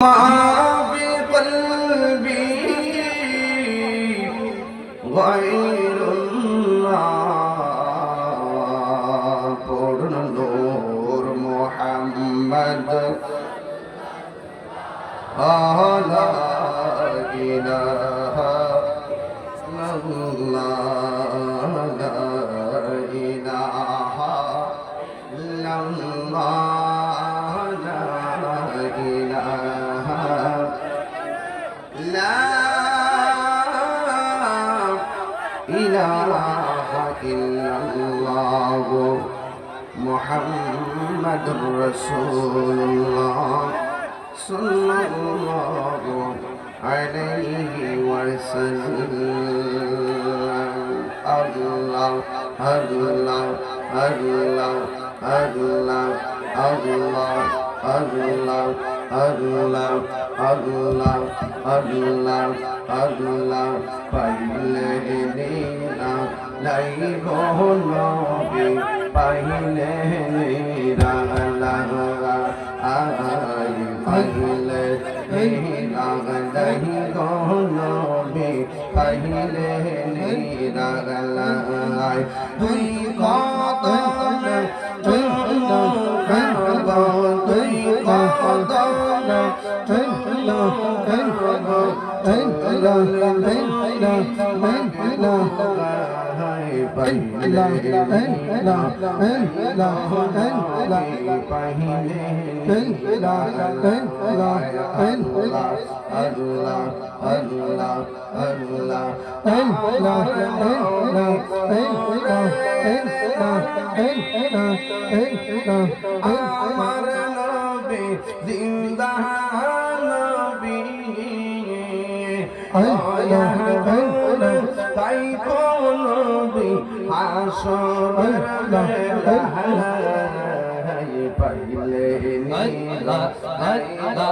ما في قلبي غير الله পূর্ণ নূর মুহাম্মদ লা ইলাহা ইল্লাল্লাহ লা ইলাহা ইল্লাল্লাহ লা ইলাহা لا إله إلا الله محمد رسول الله صلى الله عليه وسلم الله الله الله الله الله الله Allah Allah Allah Allah paile nira nai go nabi paile nira Allah ai paile nira nai go nabi paile nira Allah ai tui কত তুই আমার নবী জিন্দা নবী তাই কোন নবী হাসরের বেলায় পাইলে নীরা পাইলে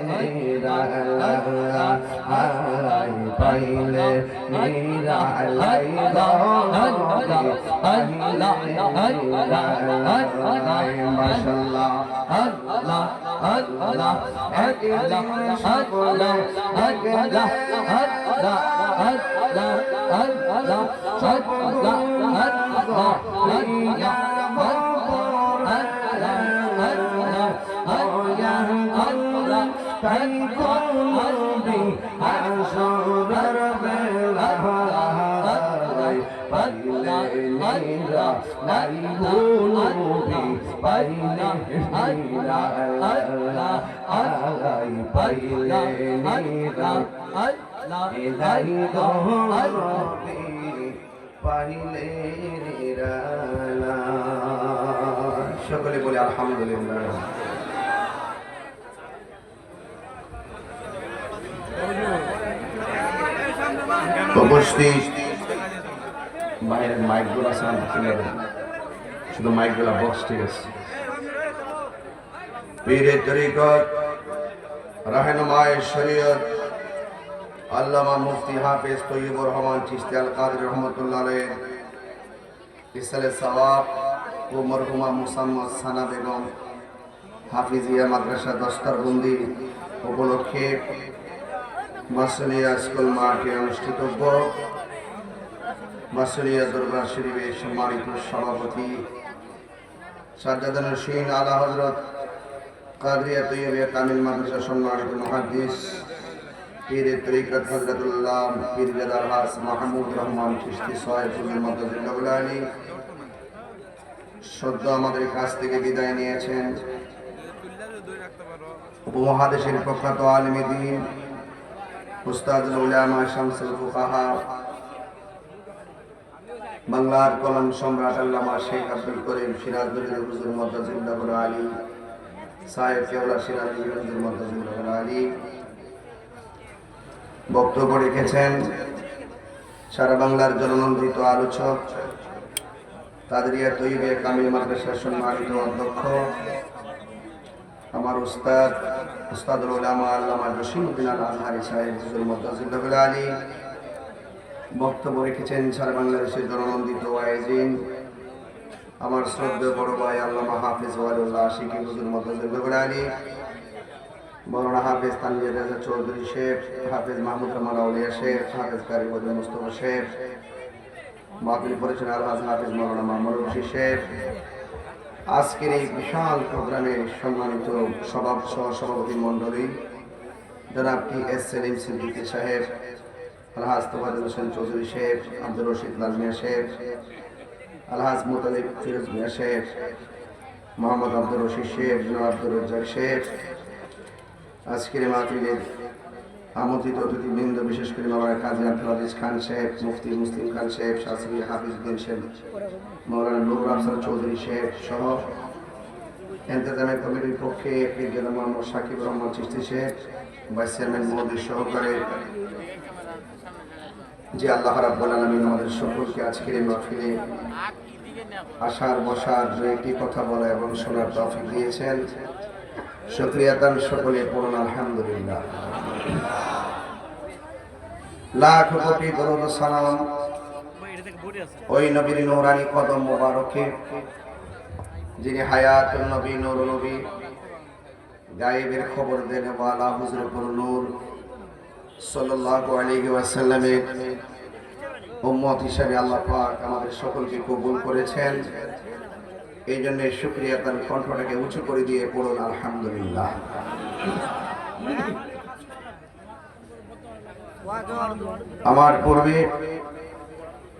নীরা পাইলে নীরা মাশাআল্লাহ আল্লাহ আল্লাহ একদিন সকলে আল্লাহ আল্লাহ আল্লাহ আল্লাহ আল্লাহ আল্লাহ ইয়া আল্লাহ তাই কোন নবী হাসরের বেলায় পাইলে নীরা নাই গো নবী পাইলে নীরা আল্লাহ আল্লাহ পাইলে নীরা আল্লাহ নাই গো নবী পাইলে নীরা সকলে বলে আলহামদুলিল্লাহ। উপস্থিত বাইরের মাইকগুলো আছে শুধু মাইকগুলো বক্স ঠিক আছে। পীরের তরিকত রাহনুমায়ে শরীয়ত আল্লামা মুফতি হাফেজ তৈয়বুর রহমান চিশতি আল কাদরি রহমাতুল্লাহ আলাইহি ইসালে সওয়াব ও মরহুমা মুসাম্মদ সানা বেগম হাফিজিয়া মাদ্রাসা দস্তরবন্দি উপলক্ষে মাসুলিয়া স্কুল মাঠে অনুষ্ঠিত মাসুলিয়া দরবার শরীফের সম্মানিত সভাপতি সাজ্জাদুন নশীন আলা হযরত কাদরিয়া তৈয়বিয়া কামিল মাদ্রাসা সম্মানিত মুহাদ্দিস পীরে তরিকত হযরতুল্লাহ পীরজাদা আলহাজ মাহমুদ রহমান চিশতি সাহেবুল মাদ্রাসাতুল আলী সদ্য আমাদের কাছ থেকে বিদায় নিয়েছেন উপমহাদেশের প্রখ্যাত আলেমে দ্বীন উস্তাদুল উলামা শামসুল ফুকাহা বাংলার কলম সম্রাট আল্লামা শেখ আব্দুল করিম সিরাজুল হুজুর মাদ্রাসাতুল আলী সাহেব কেওলা সিরাজুল হুজুর মাদ্রাসাতুল আলী বক্তব্য রেখেছেন সারা বাংলার জননন্দিত আলোচক কাদরিয়া তৈয়বিয়া কামিল মাদ্রাসার সম্মানিত অধ্যক্ষ আমার উস্তাদুল উলামা আল্লামা জসিমউদ্দিন আল আজহারী সাহেব হুজুর মাদ্রাসাতুল আলী বক্তব্য রেখেছেন সারা বাংলাদেশের জননন্দিত ওয়াইজিন আমার শ্রদ্ধেয় বড় ভাই আল্লামা হাফিজ ওয়ালিউল্লাহ আশিকি হুজুর মদদুল আলী, মৌলানা হাফিজ তানভীর রেজা চৌধুরী শেখ, হাফিজ মাহমুদ রহমান আউলিয়া শেখ, হাফিজ কারি বদর মুস্তফা শেখ, মাহফিল পরিচালক আলহাজ হাফিজ মৌলানা মামুন রশিদ শেখ, আজকের এই বিশাল প্রোগ্রামে সম্মানিত সভাপতি মণ্ডলী জনাব টি.এস. সেলিম সিদ্দিকী সাহেব, আলহাজ তোফাজ্জল হোসেন চৌধুরী শেখ, আব্দুর রশিদ লাল মিয়া শেখ, আলহাজ মুতালিব ফিরোজ মিয়া শেখ, মোহাম্মদ আব্দুর রশিদ শেখ, জনাব আব্দুর রাজ্জাক শেখ, আজকের মাহফিলের আমন্ত্রিত অতিথিবৃন্দ, বিশেষ করে মাওলানা কাজী আব্দুল আজিজ খান শেখ, মুফতি মুসলিম খান শেখ, শাসিবি হাফিজউদ্দিন শেখ, মাওলানা নুরুল আফসার চৌধুরী শেখ সহ ইন্তেজামী কমিটির পক্ষে brigadier Mohammad Shakib Rahman Chishti Sheikh, vice chairman মহোদয় সহকারে যে আল্লাহ রাব্বুল আলামিন আমাদের সকলকে আজকের এই মাহফিলে আসার বসার দুইটি কথা বলা এবং শোনার তৌফিক দিয়েছেন, শুকরিয়া দান সকলে পড়ুন আলহামদুলিল্লাহ। লাখ কোটি দরুদ সালাম ওই নবীর নূরানি কদম মোবারকে, যিনি হায়াতুন নবী, নূর নবী, গায়েবের খবর দেন ওয়ালা হুজুরুল নূর সাল্লাল্লাহু আলাইহি ওয়াসাল্লামের উম্মত হিসেবে আল্লাহ পাক আমাদের সকলকে কবুল করেছেন। এই জন্য শুকরিয়া তার কণ্ঠটাকে উঁচু করে দিয়ে পড়ুন আলহামদুলিল্লাহ। আমার পূর্বে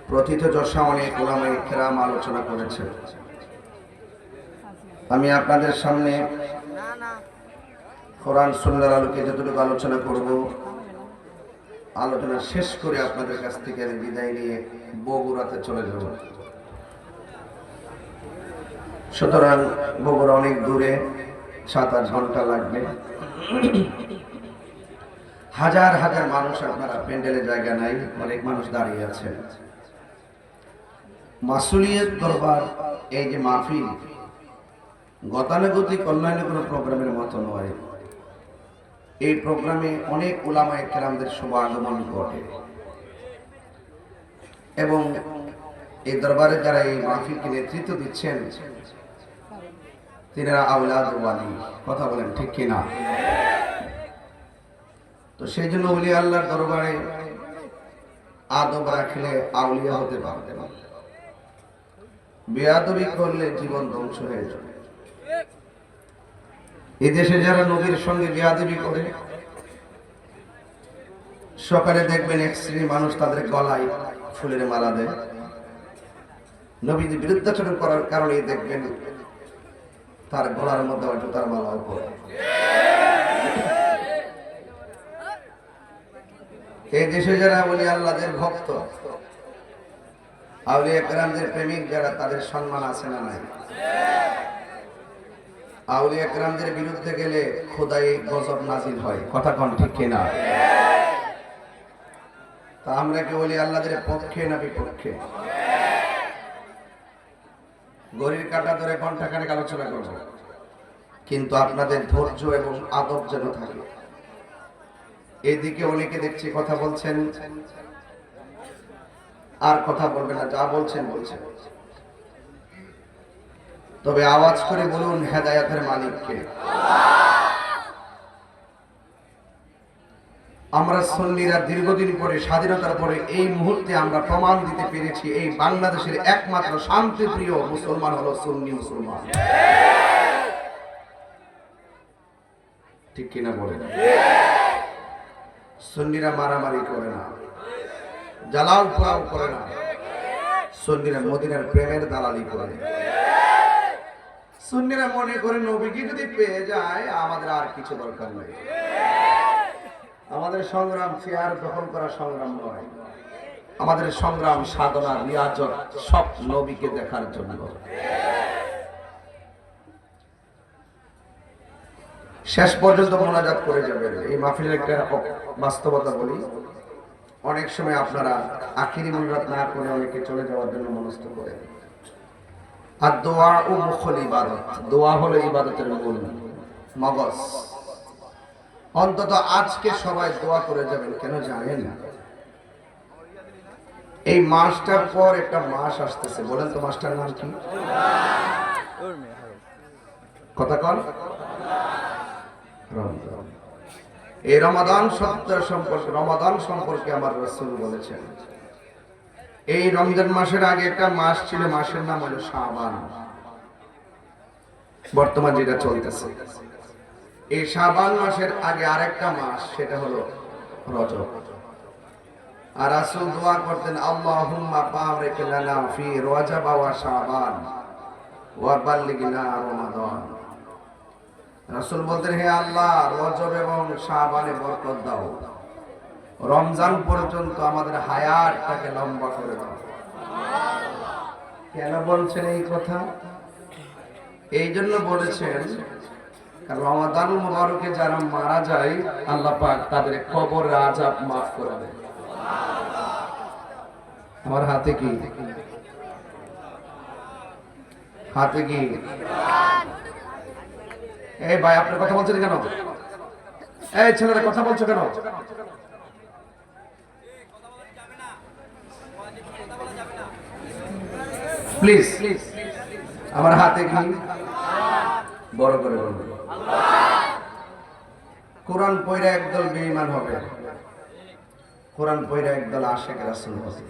প্রথিত যশা অনেক উলামায়ে কেরাম আলোচনা করেছেন। আমি আপনাদের সামনে কোরআন সুন্নাহর আলোকে যতটুকু আলোচনা করব, আলোচনা শেষ করে আপনাদের কাছ থেকে আমি বিদায় নিয়ে বগুড়াতে চলে যাব। সুতরাং বগুড়া অনেক দূরে, 7-8 ঘন্টা লাগবে। হাজার হাজার মানুষ, আপনারা প্যান্ডেলে জায়গা নাই, অনেক মানুষ দাঁড়িয়ে আছেন। মাসুলিয়ত দরবার, এই যে মাহফিল গতানুগতিক অন্যান্য কোনো প্রোগ্রামের মতো নয়। এই প্রোগ্রামে অনেক উলামায়ে কেরামদের শুভ আগমন ঘটে এবং এই দরবারে যারা এই মাহফিলকে নেতৃত্ব দিচ্ছেন তিনারা আওলাদ ওয়ালি। কথা বলেন ঠিক কিনা? তো সেই জন্য ওলিয়া আল্লাহর দরবারে আদব রাখলে আউলিয়া হতে পারবে না, বেয়াদবি করলে জীবন ধ্বংস হয়ে যাবে। এই দেশে যারা নবীর সঙ্গে বেয়াদবি করে, সকালে দেখবেন এক শ্রেণীর মানুষ তাদের গলায় ফুলের মালা দেয়, নবীর বিরুদ্ধাচরণ করার কারণে দেখবেন তার গলার মধ্যে হয়তো তার মালাও পড়ে। এই দেশে যারা ওলিয়া আল্লাহদের ভক্ত, আউলিয়া কেরামদের প্রেমিক যারা, তাদের সম্মান আছে না নাই? আউলিয়া কেরামদের বিরুদ্ধে গেলে খোদাই গজব নাজিল হয়। কথা কোন ঠিক কিনা? তা আমরা কি ওলিয়া আল্লাহদের পক্ষে না বিপক্ষে? ঘড়ির কাঁটা ধরে ঘন্টাখানেক আলোচনা করব, কিন্তু আপনাদের ধৈর্য এবং আদব যেন থাকে। এদিকে অনেকে দেখছি কথা বলছেন, আর কথা বলবে না, যা বলছেন বলছেন, তবে আওয়াজ করে বলুন হেদায়েতের মালিককে। আমরা সুন্নিরা দীর্ঘদিন পরে, স্বাধীনতার পরে এই মুহূর্তে আমরা প্রমাণ দিতে পেরেছি এই বাংলাদেশের একমাত্র শান্তিপ্রিয় মুসলমান হলো সুন্নি মুসলমান। ঠিক কিনা বলেন? সুন্নিরা মারামারি করে না, জ্বালাও পোড়াও করে না, সুন্নিরা মদিনার প্রেমের দালালি করে। সুন্নিরা মনে করে নবীকে যদি পেয়ে যায় আমাদের আর কিছু দরকার নেই। আমাদের সংগ্রাম চেয়ার দখল করা সংগ্রাম নয়, আমাদের সংগ্রাম সাধনা রিয়াজত সব নবীকে দেখার জন্য। শেষ পর্যন্ত মোনাজাত করে যাবেন। এই মাহফিলের একটা বাস্তবতা বলি, অনেক সময় আপনারা আখিরি মোনাজাত না করে অনেকে চলে যাওয়ার জন্য মনস্থ করেন। আর দোয়া ও মুখল ইবাদত, দোয়া হলো ইবাদতের মূল মগজ। অন্তত আজকে সবাই দোয়া করে যাবেন। কেন জানেন? এই মাসটার পর একটা মাস আসতেছে, বলেন তো মাসটার নাম কি? কথা কন। রমজান। এই রমাদান সম্পর্কে আমার রাসূল বলেছেন, এই রমজান মাসের আগে একটা মাস ছিল, মাসের নাম হলো শাবান। বর্তমান যেটা চলতেছে, এই শাবান মাসের আগে আরেকটা মাস, সেটা হলো রজব। আর রাসূল দোয়া করতেন, আল্লাহুম্মা বারিক লানা ফি রজব ওয়া শাবান ওয়া বাল্লিগনা রমাদান। রাসূল বলতেন, হে আল্লাহ, রজব এবং শাবানে বরকত দাও, রমজান পর্যন্ত আমাদের হায়াতটাকে লম্বা করে দাও। কেন বলছেন এই কথা? এই জন্য বলেছেন, রমাদান মুবারকে যারা মারা যায়, আল্লাহ পাক তাদের কবরের আযাব মাফ করে দেয়। আমার হাতে কি? হাতে কি? এই ভাই, আপনি কথা বলছেন কেন? এই ছেলেরা কথা বলছো কেন? প্লিজ, আমার হাতে কি? বড় করে বলুন। কোরআন পড়ে একদল বেঈমান হবে, কোরআন পড়ে একদল আশিক রাসূল হবে।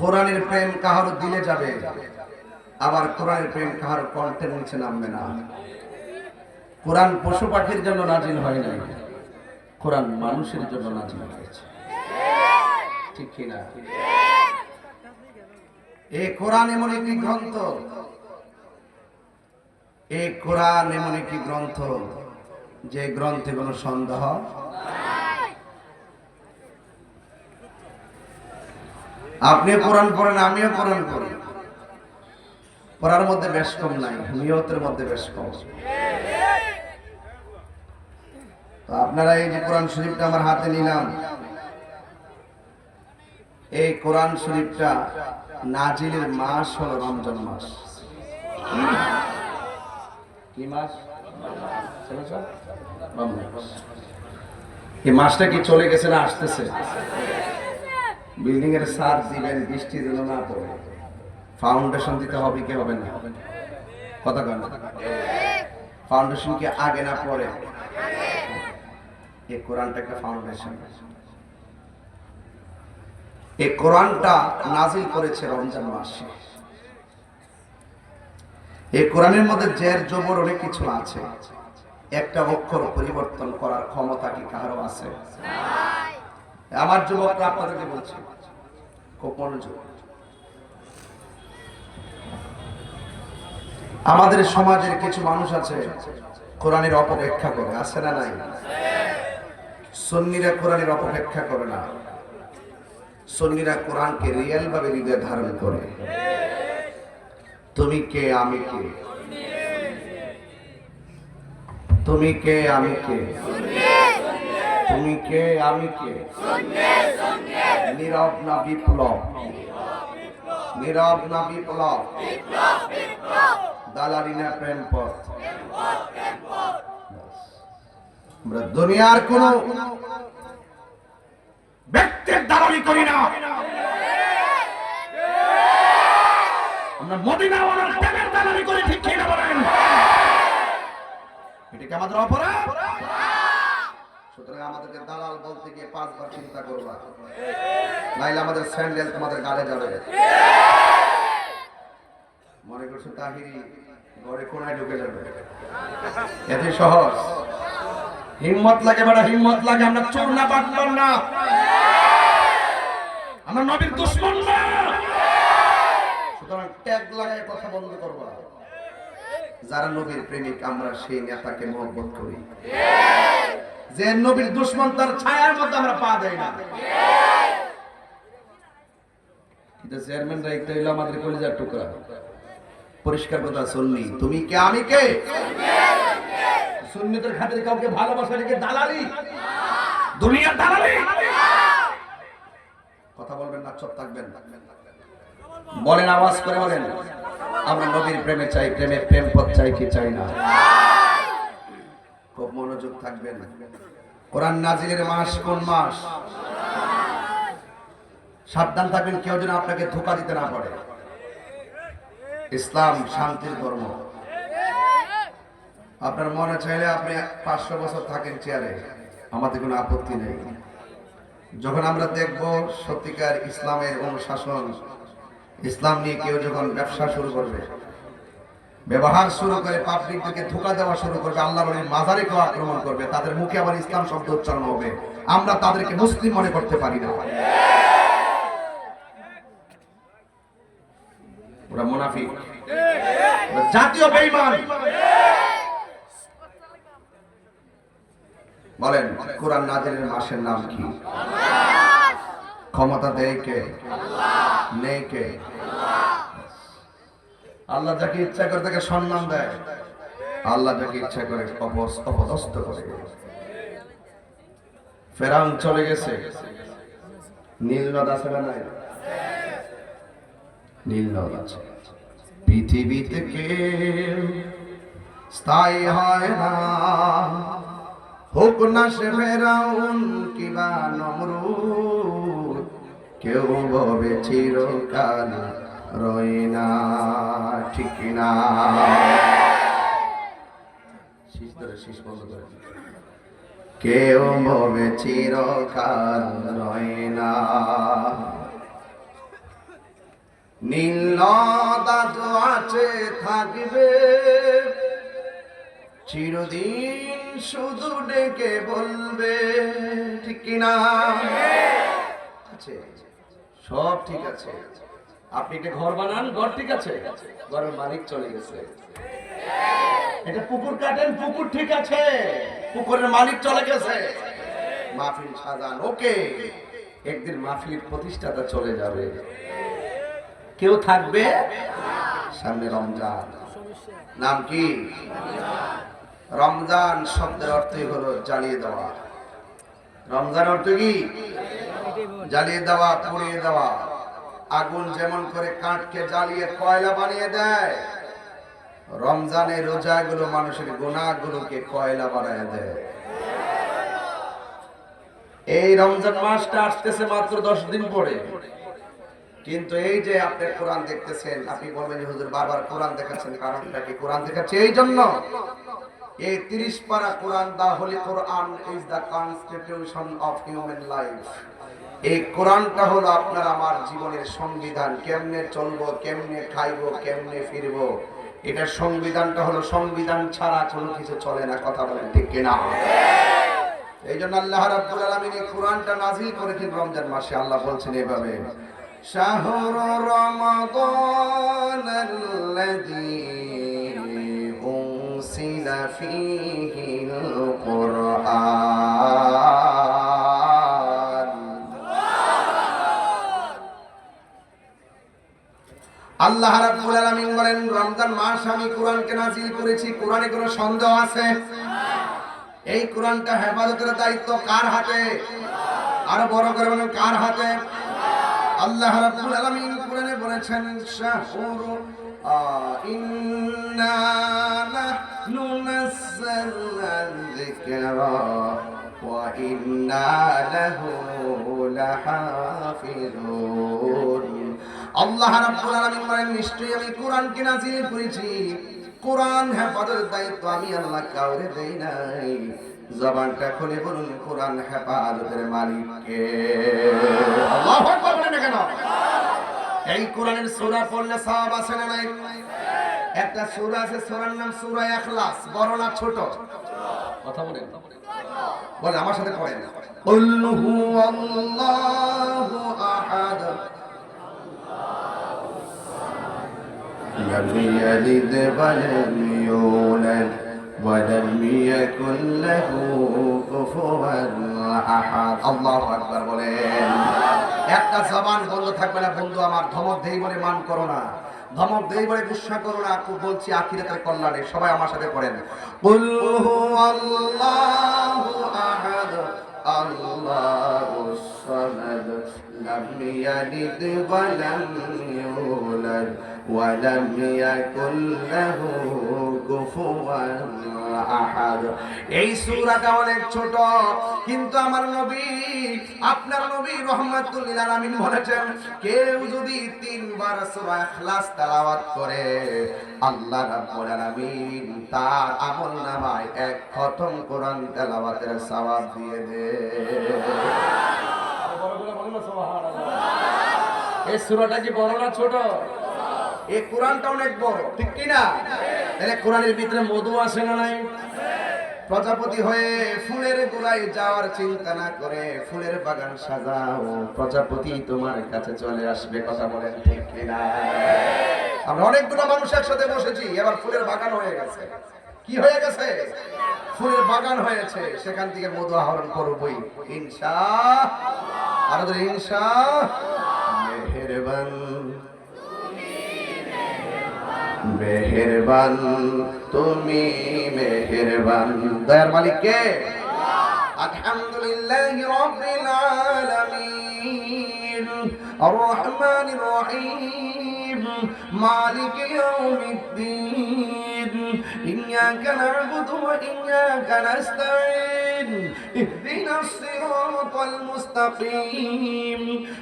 কোরআনের প্রেম কাহারো দিলে যাবে, আবার কোরআনের প্রেম কাহারো কণ্ঠের নিচে নামবে না। কোরআন পশু পাখির জন্য নাজিল হয় নাই, কোরআন মানুষের জন্য নাজিল হয়েছে। ঠিক কি না? এই কোরআন এমন একটি গ্রন্থ, এই কোরআন এমন একটি গ্রন্থ যে গ্রন্থে কোনো সন্দেহ নাই। আপনি কোরআন পড়েন, আমিও কোরআন পড়ি, পড়ার মধ্যে বেশ কম নাই, নিয়তের মধ্যে বেশ কম। তো আপনারা এই যে কোরআন শরীফটা আমার হাতে নিলাম, এই কোরআন শরীফটা নাজিলের মাস হলো রমজান মাস। কি মাস? এই মাসটা কি চলে গেছে না আসতেছে? বিল্ডিং এর ছাদ দিবেন, বৃষ্টি দিল না পড়ে, ফাউন্ডেশন দিতে হবে কি হবে না? কথা কন। ফাউন্ডেশন কি আগে না পরে? এই কোরআনটা একটা ফাউন্ডেশন। এই কোরআনটা নাজিল করেছে রমজান মাসে। এই কোরআনের মধ্যে জের জবর অনেক কিছু আছে, একটা অক্ষর পরিবর্তন করার ক্ষমতা কি কারো আছে? আমার যুবকরা আপনাদেরকে বলছি, খুব মনোযোগ। আমাদের সমাজের কিছু মানুষ আছে কোরআনের অপব্যাখ্যা করে, আছে না নাই? সুন্নিরা কোরআনের অপব্যাখ্যা করে না, সুন্নিরা কোরআনকে রিয়েল ভাবে হৃদয়ে ধারণ করে। তুমি কে আমি কে, তুমি কে আমি কে, তুমি কে আমি কে, নীরব না বিপ্লব, নীরব না বিপ্লব, দালালি না প্রেম পথ। আমরা দুনিয়ার কোন ব্যক্তির দালালি করি না, আমরা মদিনাওয়ালার প্রেমের দালালি করি। ঠিক কি না বলেন? এটা কি আমাদের অপরাধ? সুতরাং আমাদেরকে দালাল বলতে গিয়ে 5 বার চিন্তা করবা, নাইলে আমাদের স্যান্ডেল তোমাদের গালে যাবে। মনে করছো তাহিরি ঘরে কোনায় ঢুকে যাবে, এত সহজ? হিম্মত লাগে, বড় হিম্মত লাগে। আমরা চোর না, বাটপার না, আমরা নবীর দুশমন না। সুতরাং ট্যাগ লাগায় কথা বন্ধ করবা। যারা নবীর প্রেমিক আমরা সেই নেতাকে মহব্বত করি, যে নবীর দুশমন তার ছায়ার মধ্যে আমরা পা দেই না। কিন্তু চেয়ারম্যান রাইতে হইলো আমাদের কলিজার টুকরা। পরিষ্কার কথা, সুন্নি তুমি কে আমি কে, সুন্নিদের খাতিরে কাউকে ভালোবাসা রেখে দালালি, দুনিয়ার দালালি। কথা বলবেন না, চুপ থাকবেন। বলেন, আওয়াজ করে বলেন, আমরা নবীর প্রেমে চাই, প্রেমের প্রেম পথ চাই কি চাই না? খুব মনোযোগ থাকবেন। কোরআন নাজিলের মাস কোন মাস? সাবধান থাকবেন কেউ যেন আপনাকে ধোঁকা দিতে না পারে। ইসলাম শান্তির ধর্ম। আপনার মনে চাইলে আপনি 500 বছর থাকেন চেয়ারে, আমাদের কোনো আপত্তি নেই। যখন আমরা দেখব সত্যিকার ইসলামের অনুশাসন, ইসলাম নিয়ে কেউ যখন ব্যবসা শুরু করবে, ব্যবহার শুরু করে, পাবলিকদেরকে ধোঁকা দেওয়া শুরু করবে, আল্লাহর ওই মাজারিকেও আক্রমণ করবে, তাদের মুখে আবার ইসলাম শব্দ উচ্চারণ হবে, আমরা তাদেরকে মুসলিম মনে করতে পারি না। ওরা মুনাফিক, জাতীয় বেঈমান। বলেন কোরআন নাজিলের মাসের নাম কি? ক্ষমতা দেয় কে? নেই কে? আল্লাহ যাকে ইচ্ছা করে তাকে সম্মান দেয়, আল্লাহ যাকে ইচ্ছা করে অপদস্থ করে। ফেরাউন চলে গেছে, নীল নদ আছে না নাই? নীল নদ আছে। পৃথিবীতে কেউ স্থায়ী হয় না, হোক না সে ফেরাউন কিবা নমরুদ, কেউ ভবে চিরকাল রয় না, ঠিক না? কেউ ভবে চিরকাল রয় না। নীল নদ আছে থাকবে চিরদিন, শুধু ডেকে বলবে, ঠিক কিনা? আছে, সব ঠিক আছে। আপনি একটা ঘর বানান, ঘর ঠিক আছে, ঘরের মালিক চলে গেছে। এটা পুকুর কাটেন, পুকুর ঠিক আছে, পুকুরের মালিক চলে গেছে। মাহফিল সাজান, ওকে, একদিন মাহফিল প্রতিষ্ঠাতা চলে যাবে, কেউ থাকবে? সামনে রমজান, নাম কি? রমজান শব্দের অর্থই হলো জ্বালিয়ে দেওয়া। রমজান অর্থ কি? জ্বালিয়ে দেওয়া, পুড়িয়ে দেওয়া। আগুন যেমন করে কাঠকে জ্বালিয়ে কয়লা বানিয়ে দেয়, রমজানের রোজাগুলো মানুষের গুনাহগুলোকে কয়লা বানায় দেয়। এই রমজান মাসটা আসতেছে মাত্র 10 দিন পরে, কিন্তু এই যে আপনি কোরআন দেখতেছেন, আপনি বলবেন হুজুর বারবার কোরআন দেখাচ্ছেন, কারণটা কি? কোরআন দেখাচ্ছে এই জন্য, এই 30 পারা Quran, the holy Quran is the constitution of human life. এই কোরআনটা হলো আপনার আমার জীবনের সংবিধান। কেমনে চলবো, কেমনে খাইবো, কেমনে ফিরবো, এটা সংবিধানটা হলো। সংবিধান ছাড়া কোনো কিছু চলে না, কথা বলেন ঠিক কিনা? এই জন্য আল্লাহ রাব্বুল আলামিন এই কোরআনটা নাযিল করেছেন রমজান মাসে। আল্লাহ বলছেন এভাবে, শাহরু রমাদানাল্লাযী উনসিলা ফীহিল কুরআন। আল্লাহ রাব্বুল আলামিন বলেন, রমজান মাস আমি কোরআনকে নাযিল করেছি। কোরআনে কোনো সন্দেহ আছে? এই কোরআনটা হেফাজতের দায়িত্ব কার হাতে? আরো বড় করে বলেন, কার হাতে? আল্লাহ রাব্বুল আলামিন কোরআনে বলেছেন, শাহরু ইন্না নাহনু নাযালনা যিকরা ওয়া ইন্না লাহু লাহাফিজুন। আল্লাহ রাব্বুল আলামিন বলেন, নিশ্চয়ই আমি কোরআনকে নাযিল করেছি। কোরআন হেফাজতের দায়িত্ব আমি আল্লাহ কাউরে দেই নাই। জবানটা খুলে বলুন, কোরআন হেফাজতের মালিক কে? আল্লাহু আকবার বলেন না কেন? এই কোরআনের সূরা পড়লে সওয়াব আছে না নাই? একটা সূরা আছে, সূরার নাম সূরা ইখলাস। বড় না ছোট? কথা বলেন, বলেন আমার সাথে পড়েন। কুল হুয়াল্লাহু আহাদ لم يلد ولم يولد ولم يكن له كفوا احد। আল্লাহু আকবার বলেন। একটা জবান বন্ধ থাকবে না বন্ধু আমার। ধমক দেই বলে মান করো না, ধমক দেই বলে গুসা করো না। বলছি আখিরাতের কল্যাণে। সবাই আমার সাথে পড়েন, কুল হুয়াল্লাহু আহাদ আল্লাহুস সামাদ লাম ইয়ালিদ ওয়া লাম ইউলাদ ولم يكن له كفوا أحد। এই সূরাটা অনেক ছোট, কিন্তু আমার নবী, আপনার নবী রাহমাতুল লিল আলামিন বলেছেন, কেউ যদি 3 বার সূরা ইখলাস তেলাওয়াত করে আল্লাহ রাব্বুল আলামিন তার আমলনামায় 1 খতম কোরআন তেলাওয়াতের সওয়াব দিয়ে দেয়। এই সূরাটা কি বড় না ছোট? এই কোরআনটা অনেক বড়, ঠিক কি না? তাহলে কোরআনের ভিতরে মধু আছে না নাই? প্রজাপতি হয়ে ফুলের গোড়ায় যাওয়ার চিন্তা না করে ফুলের বাগান সাজাও, প্রজাপতি তোমার কাছে চলে আসবে। কথা বলেন ঠিক কি না? আমরা অনেকগুলো মানুষ একসাথে বসেছি, এবার ফুলের বাগান হয়ে গেছে। কি হয়ে গেছে? ফুলের বাগান হয়েছে, সেখান থেকে মধু আহরণ করবই ইনশাআল্লাহ। আর ইনশাআল্লাহ। মেহেরবান মেহেরবান তুমি মেহেরবান। দয়ার মালিক কে? আলহামদুলিল্লাহি রাব্বিল আলামিন আর রহমানির রহিম মালিকি ইয়াউমিদ্দিন ইয়্যাকা না'বুদু ওয়া ইয়্যাকা নাস্তাঈন ইহদিনাস সিরাতাল মুস্তাকিম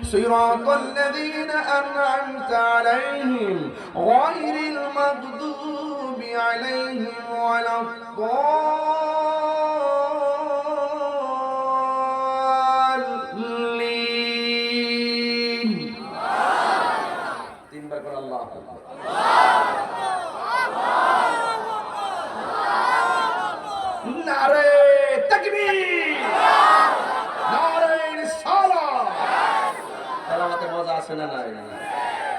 সিরাতাল লাযীনা আন'আমতা আলাইহিম গায়রিল মাগদুবি আলাইহিম ওয়ালাদ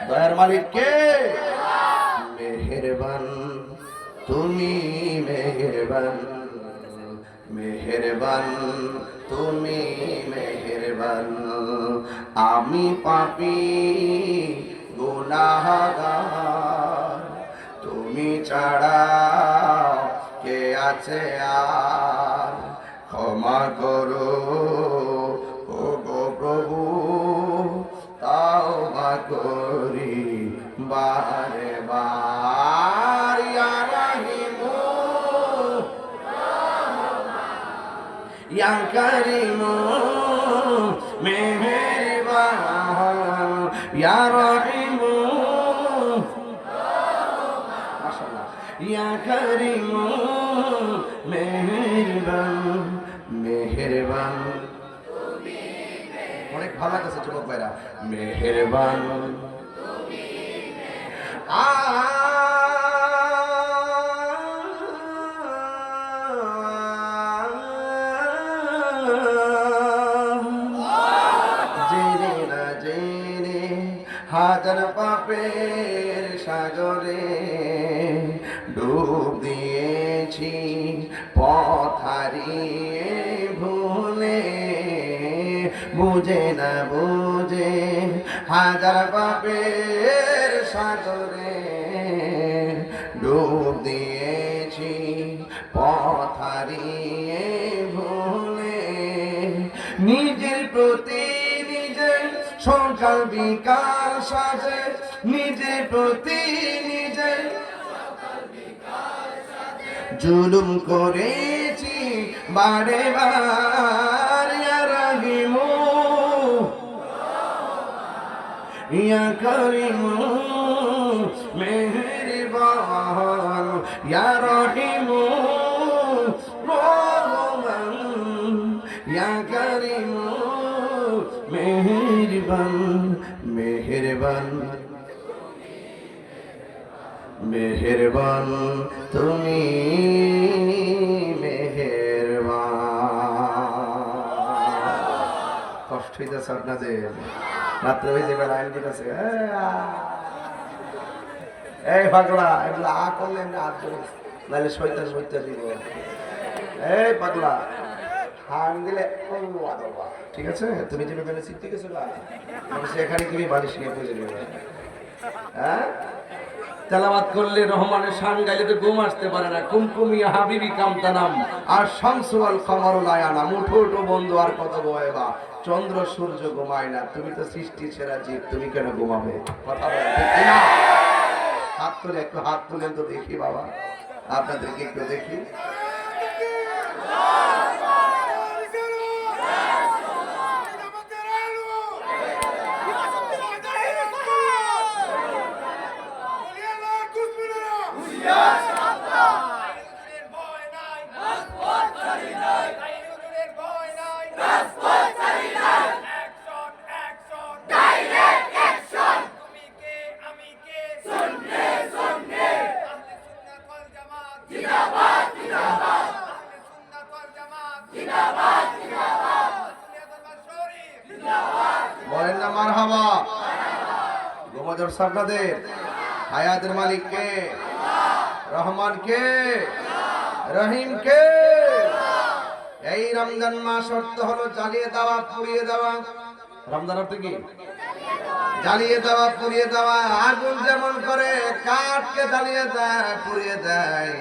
দয়ার মালিক কে? মেহেরবান তুমি মেহেরবান মেহেরবান তুমি মেহেরবান। আমি পাপী গুনাহগার, তুমি ছাড়া কে আছে আর? ক্ষমা করো ও গো প্রভু, তাওবা করি বারে বার। ইয়া রাহিমু ইয়া কারিমু মেহেরবান ইয়া রাহিমু মাশাআল্লাহ ইয়া কারিমু মেহেরবান মেহেরবান। অনেক ভালো লাগছে যুবক ভাইরা। মেহেরবান জেনে না জেনে হাজার পাপের সাগরে ডুব দিয়েছি, পথ হারিয়ে ভুলে বুঝে না বুঝে হাজার পাপের সাগরে ডুব দিয়েছি, পথ হারিয়ে ভুলে। নিজের প্রতি নিজের সকাল বিকাল সাজে, নিজের প্রতি নিজের জুলুম করেছি বারে বার। ইয়া রাহিমু ইয়া কারিমু মেহেরবান ইয়া রাহিমু রহমান ইয়া কারিমু মেহেরবান মেহেরবান মেহেরবান তুমি মেহেরবান। কষ্ট হইতেছে আপনাদের? রাত্রে হয়ে যাবে লাইন দিতেছে, এই পাগলা এগুলো আ করলেন না, নাহলে শৈতান শৈতা দিব। এই পাগলা হান দিলে ঠিক আছে, তুমি যে বেলা শিখতে গেছো না সেখানে তুমি বালিশ নিয়ে বুঝে নেবে। হ্যাঁ, তেলাওয়াত করলে রহমানের শান গাইলে তো ঘুম আসতে পারে না। কুমকুমিয়া হাবিবি কামতানাম আর শামসুল কমরুল আয়ানা। মুঠো উঠো বন্ধু আর কত ঘুমাইবা, চন্দ্র সূর্য ঘুমায় না। তুমি তো সৃষ্টি সেরা জীব, তুমি কেন ঘুমাবে? কথা বলো ঠিক না? হাত তুলে একটু হাত তুলেন তো দেখি বাবা, আপনাদেরকে একটু দেখি। বলেন না মারহাবা। গোমজর সারদাদের হায়াতের মালিক কে? রহমান কে? রহিম কে? এই রমজান মাস অর্থ হলো জ্বালিয়ে দেওয়া, পুড়িয়ে দেওয়া। রমজান অর্থ কি? জ্বালিয়ে দেওয়া, পুড়িয়ে দেওয়া। আগুন যেমন করে কাঠকে জ্বালিয়ে দেয়, পুড়িয়ে দেয়,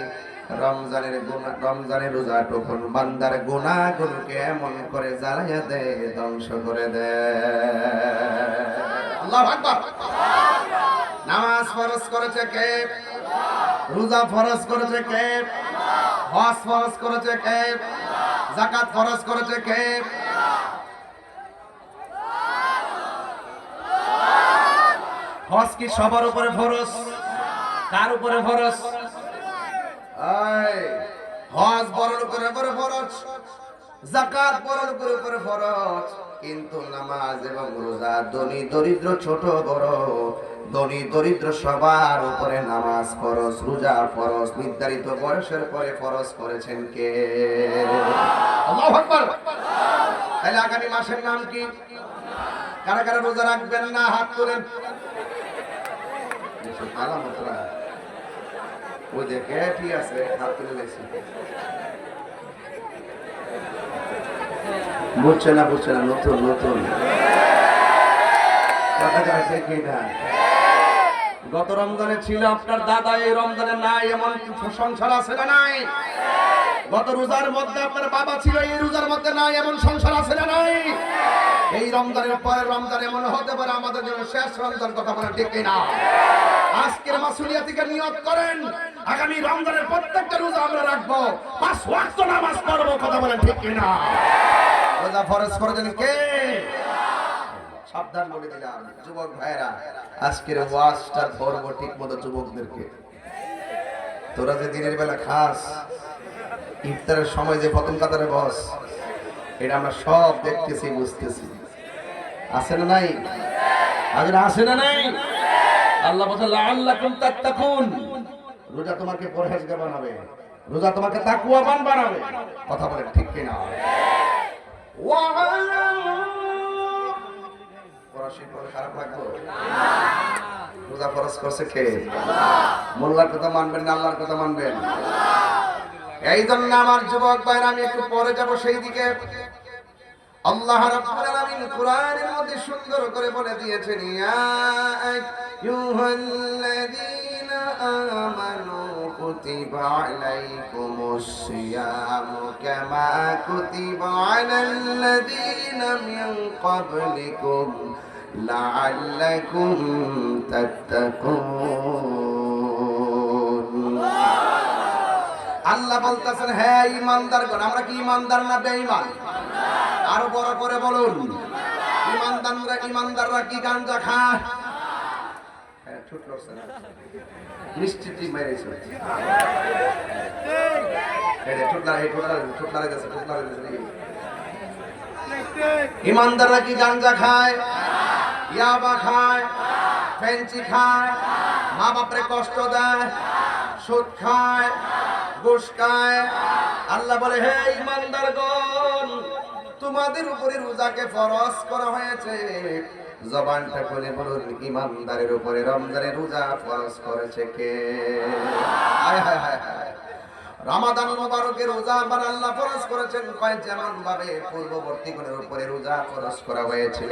রমজানের রোজা তখন বান্দার গুনাহগুলোকে এমন করে জ্বালিয়ে দেয়, ধ্বংস করে দেয়। আল্লাহু আকবার। নামাজ ফরজ করেছে কে? রোজা ফরজ করেছে কে? হজ ফরজ করেছে কে? যাকাত ফরজ করেছে কে? হজ কি সবার উপরে ফরজ? কার উপরে ফরজ? হজ বড় লোকের উপরে ফরজ, যাকাত বড় লোকের উপরে ফরজ, কিন্তু নামাজ এবং রোজা ধনী দরিদ্র ছোট বড়, ধনী দরিদ্র সবার উপরে নামাজ ফরজ, রোজা ফরজ। নির্ধারিত বয়সের পরে ফরজ করেছেন কে? আল্লাহু আকবার। তাহলে আগামী মাসের নাম কি? কারা কারা রোজা রাখবেন না হাত তোলেন। ওই দেখে ঠিক আছে, হাত তুলে লেছি। বুঝছে না, বুঝছে না, নতুন নতুন গত রমজানে ছিল আপনার দাদা, এই রমজানে নাই, এমন সংসার আছে না নাই? গত রোজার মধ্যে আপনার বাবা ছিল, এই রোজার মধ্যে নাই, এমন সংসার আছে না নাই? এই রমজানের পরের রমজান এমন হতে পারে আমাদের জন্য শেষ রমজান। কথা বলেন ঠিক কিনা? আজকের মাসুলিয়া থেকে নিয়ত করেন, আগামী রমজানের প্রত্যেকটা রোজা আমরা রাখবো, 5 ওয়াক্ত নামাজ পড়বো। কথা বলেন ঠিক কিনা? রোজা ফরজ করেছেন কে? সাবধান বলে দিলাম যুবক ভাইরা, আজকের ওয়াজটা ধরবো ঠিক মতো যুবকদেরকে। তোরা যে দিনের বেলা খাস, ইফতারের সময় যে প্রথম কাতারে বস, এটা আমরা সব দেখতেছি, বুঝতেছি। আছে না নাই? আজ আছে না নাই? আল্লাহ বলে লাআল্লাকুম তাত্তাকুন। রোজা তোমাকে পরহেজগার বানাবে, রোজা তোমাকে তাকওয়াবান বানাবে। কথা বলেন ঠিক কিনা? খারাপ লাগলো? রোজা ফরজ করছে কে? মোল্লার কথা মানবেন না আল্লাহর কথা মানবেন? এই জন্য আমার যুবক ভাইরা, আমি একটু পরে যাব সেই দিকে। আল্লাহ রাব্বুল আলামিন কোরআনের মধ্যে সুন্দর করে বলে দিয়েছেন, ইয়া আইয়ুহাল্লাযীনা আমানু কুতিবা আলাইকুমুস সিয়ামু কামা কুতিবা আলাল্লাযীনা মিন ক্বাবলিকুম লাআল্লাকুম তাত্তাকুন। আল্লাহ বলতেছেন, হ্যাঁ ঈমানদারগণ। আমরা কি ঈমানদার না বেঈমান? আরো বড় করে বলুন। ঈমানদাররা কি গাঞ্জা খায়? হ্যাঁ, ঠুট লড়ছে না, নিশ্চিত মেরেছে। ঈমানদাররা কি গাঞ্জা খায়, ইয়াবা খায়, ফেন্সি খায়, মা বাপরে কষ্ট দেয়, সুদ খায়, ঘুষ খায়? আল্লাহ বলে, হে ঈমানদারগণ, তোমাদের উপরে রোজাকে ফরজ করা হয়েছে। জবানটা খুলে বলুন, ঈমানদারের উপরে রমজানের রোজা ফরজ করেছে কে? হায় হায় হায় হায়। রমাদান মুবারকের রোজা আবার আল্লাহ ফরজ করেছেন কয় যেমন ভাবে পূর্ববর্তীগণের উপরে রোজা ফরজ করা হয়েছিল,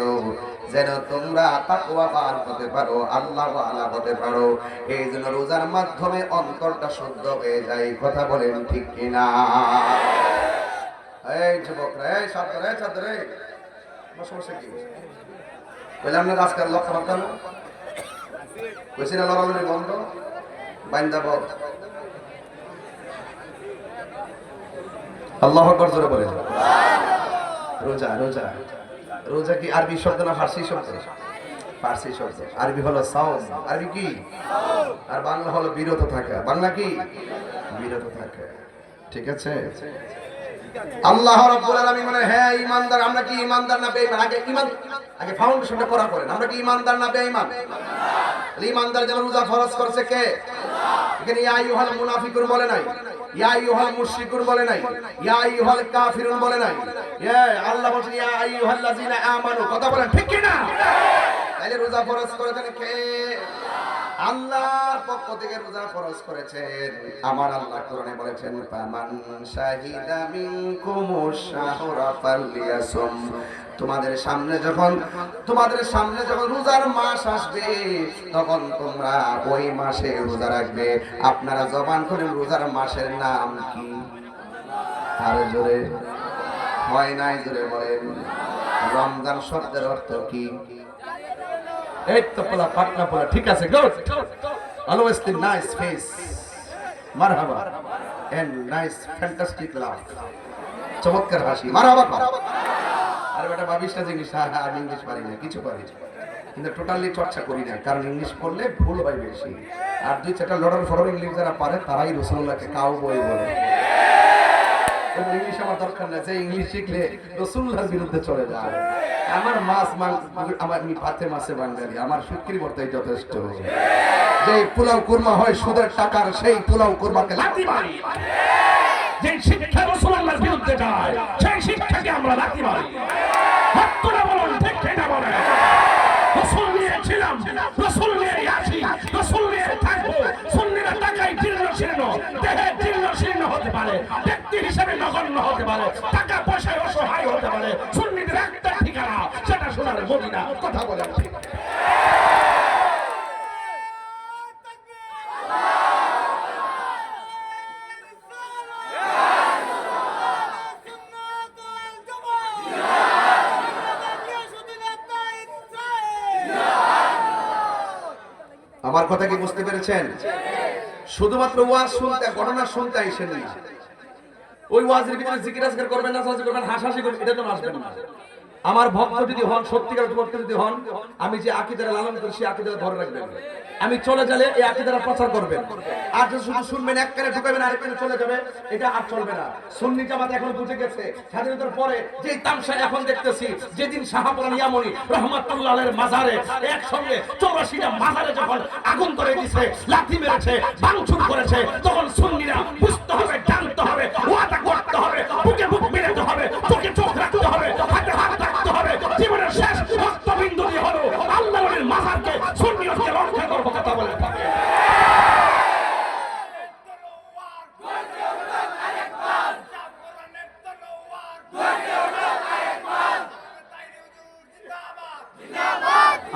যেন তোমরা তাকওয়াবান হতে পারো, আল্লাহ ওয়ালা হতে পারো। এই জন্য রোজার মাধ্যমে অন্তরটা শুদ্ধ হয়ে যায়। কথা বলেন ঠিক কিনা? এই যুবকরা, এই ছাত্ররা, এই ছাত্ররা, সমস্যা কি? বললাম না আজকাল লক্ষ্য রাখতাম, বলছি না লড়ালড়ি বন্ধ। বাইন্দাব। আল্লাহু আকবার জোরে বলেন। রোজা রোজা রোজা কি আরবি শব্দ না ফার্সি শব্দ? ফার্সি শব্দ। আরবি হলো সাওম। আরবি কি? আর বাংলা হলো বিরত থাকা। বাংলা কি? বিরত থাকা। ঠিক আছে। আল্লাহ রাব্বুল আলামিন বলেন, হ্যাঁ ঈমানদার, আমরা কি ঈমানদার না বেঈমান? আগে ফাউন্ডেশনটা করা করেন। আমরা কি ঈমানদার না বেঈমান? ঈমানদার যেন রোজা ফরজ করেছে কে? এখানে ইয়া আইয়ুহাল মুনাফিকুন বলে নাই, ইয়া আইয়ুহাল মুশরিকুন বলে নাই, ইয়া আইয়ুহাল কাফিরুন বলে নাই। আল্লাহ বলেন ইয়া আইয়ুহাল্লাযিনা আমানু। কথা বলেন ঠিক কি না? তাহলে রোজা ফরজ করেছেন কে? আল্লাহর পক্ষ থেকে রোজা ফরজ করেছেন। আমার আল্লাহ কোরআনে বলেছেন, ফামান শাহিদা মিনকুমুশ শাহরা ফালইয়াসুম। তোমাদের সামনে যখন রোজার মাস আসবে, তখন তোমরা ওই মাসে রোজা রাখবে। আপনারা জবান করেন, রোজার মাসের নাম কি? আর জোরে হয় নাই, জোরে বলেন। রমজান শব্দের অর্থ কি? এই তো পোলা পাটনা পোলা। ঠিক আছে, গুড। অলওয়েজ দি নাইস ফেস, মারহাবা, এন্ড নাইস ফ্যান্টাস্টিক লাভ। চমৎকার হাসি, মারহাবা। আরে বেটা ভাবিস না যে ইংলিশ, আমি ইংলিশ পারি না, কিছু পারি, কিন্তু টোটালি চর্চা করি না, কারণ ইংলিশ পড়লে ভুল হয় বেশি। আর দুই চারটা লড়ার ফড়র ইংলিশ যারা পারে তারাই রাসূলুল্লাহকে কাউবয় বলে। ইংলিশ আমার দরকার না, যে ইংলিশ শিখলে রাসূলুল্লাহর বিরুদ্ধে চলে যায়। আমার আমার পাতে মাছে বাঙালি, আমার শুকরি বর্তাই যথেষ্ট। যে পোলাও কুরমা হয় সুদের টাকার, সেই পোলাও কুরমাকে লাথি মারি। যে শিক্ষা রাসূলুল্লাহর বিরুদ্ধে যায়, সেই শিক্ষাকে আমরা লাথি মারি। হাত তুলে বলুন ঠিক কিনা বলেন। রাসূল নিয়ে ছিলাম, রাসূল নিয়ে আছি, রাসূল নিয়ে থাকবো। সুন্নিরা টাকায় জীর্ণ শীর্ণ, দেহে জীর্ণ শীর্ণ হতে পারে, ব্যক্তি হিসেবে নগণ্য হতে পারে, টাকা পয়সায় অসহায় হতে পারে। সুন্নিদের একটা ঠিকানা, সেটা সোনার মদিনা। কথা বলেন ঠিক। আমার কথা কি বুঝতে পেরেছেন? শুধুমাত্র ওয়াজ শুনতে, ঘটনা শুনতে আইসেন না। ওই ওয়াজের ভিতরে জিকির আজকার করবেন, নাচানাচি করবেন, হাসাহাসি করবেন, এটা তো আসবেন না। আমার ভক্ত যদি হন, সত্যিকার ভক্ত যদি হন, আমি যে আকীদার লালন করি সেই আকীদার ধরে রাখবেন। আমি চলে গেলে এই আকীদার প্রচার করবেন। আর যদি শুধু শুনবেন, এক কানে ঢুকাবেন আরেক কানে চলে যাবে, এটা আর চলবে না। সুন্নি জামাত এখন বুঝে গেছে, স্বাধীনতার পরে যে তামসা এখন দেখতেছি, যেদিন শাহপুরান ইয়ামনি রহমাতুল্লাহ আলাইহির মাজারে একসঙ্গে 84টা মাজারে যখন আগুন করে দিয়েছে, লাঠি মেরেছে, ভাঙচুর করেছে, তখন সুন্নিরা বুঝতে হবে, জানতে হবে, ওয়াদা করতে হবে, বুকে বুক মেলাতে হবে, চোখে চোখ রাখতে হবে, হাতে হাত রাখতে হবে। জীবনের শেষ রক্তবিন্দু দিয়ে হলো আল্লাহর মাজারকে সুন্নিয়তকে রক্ষা করব। কথা বলে থাকে।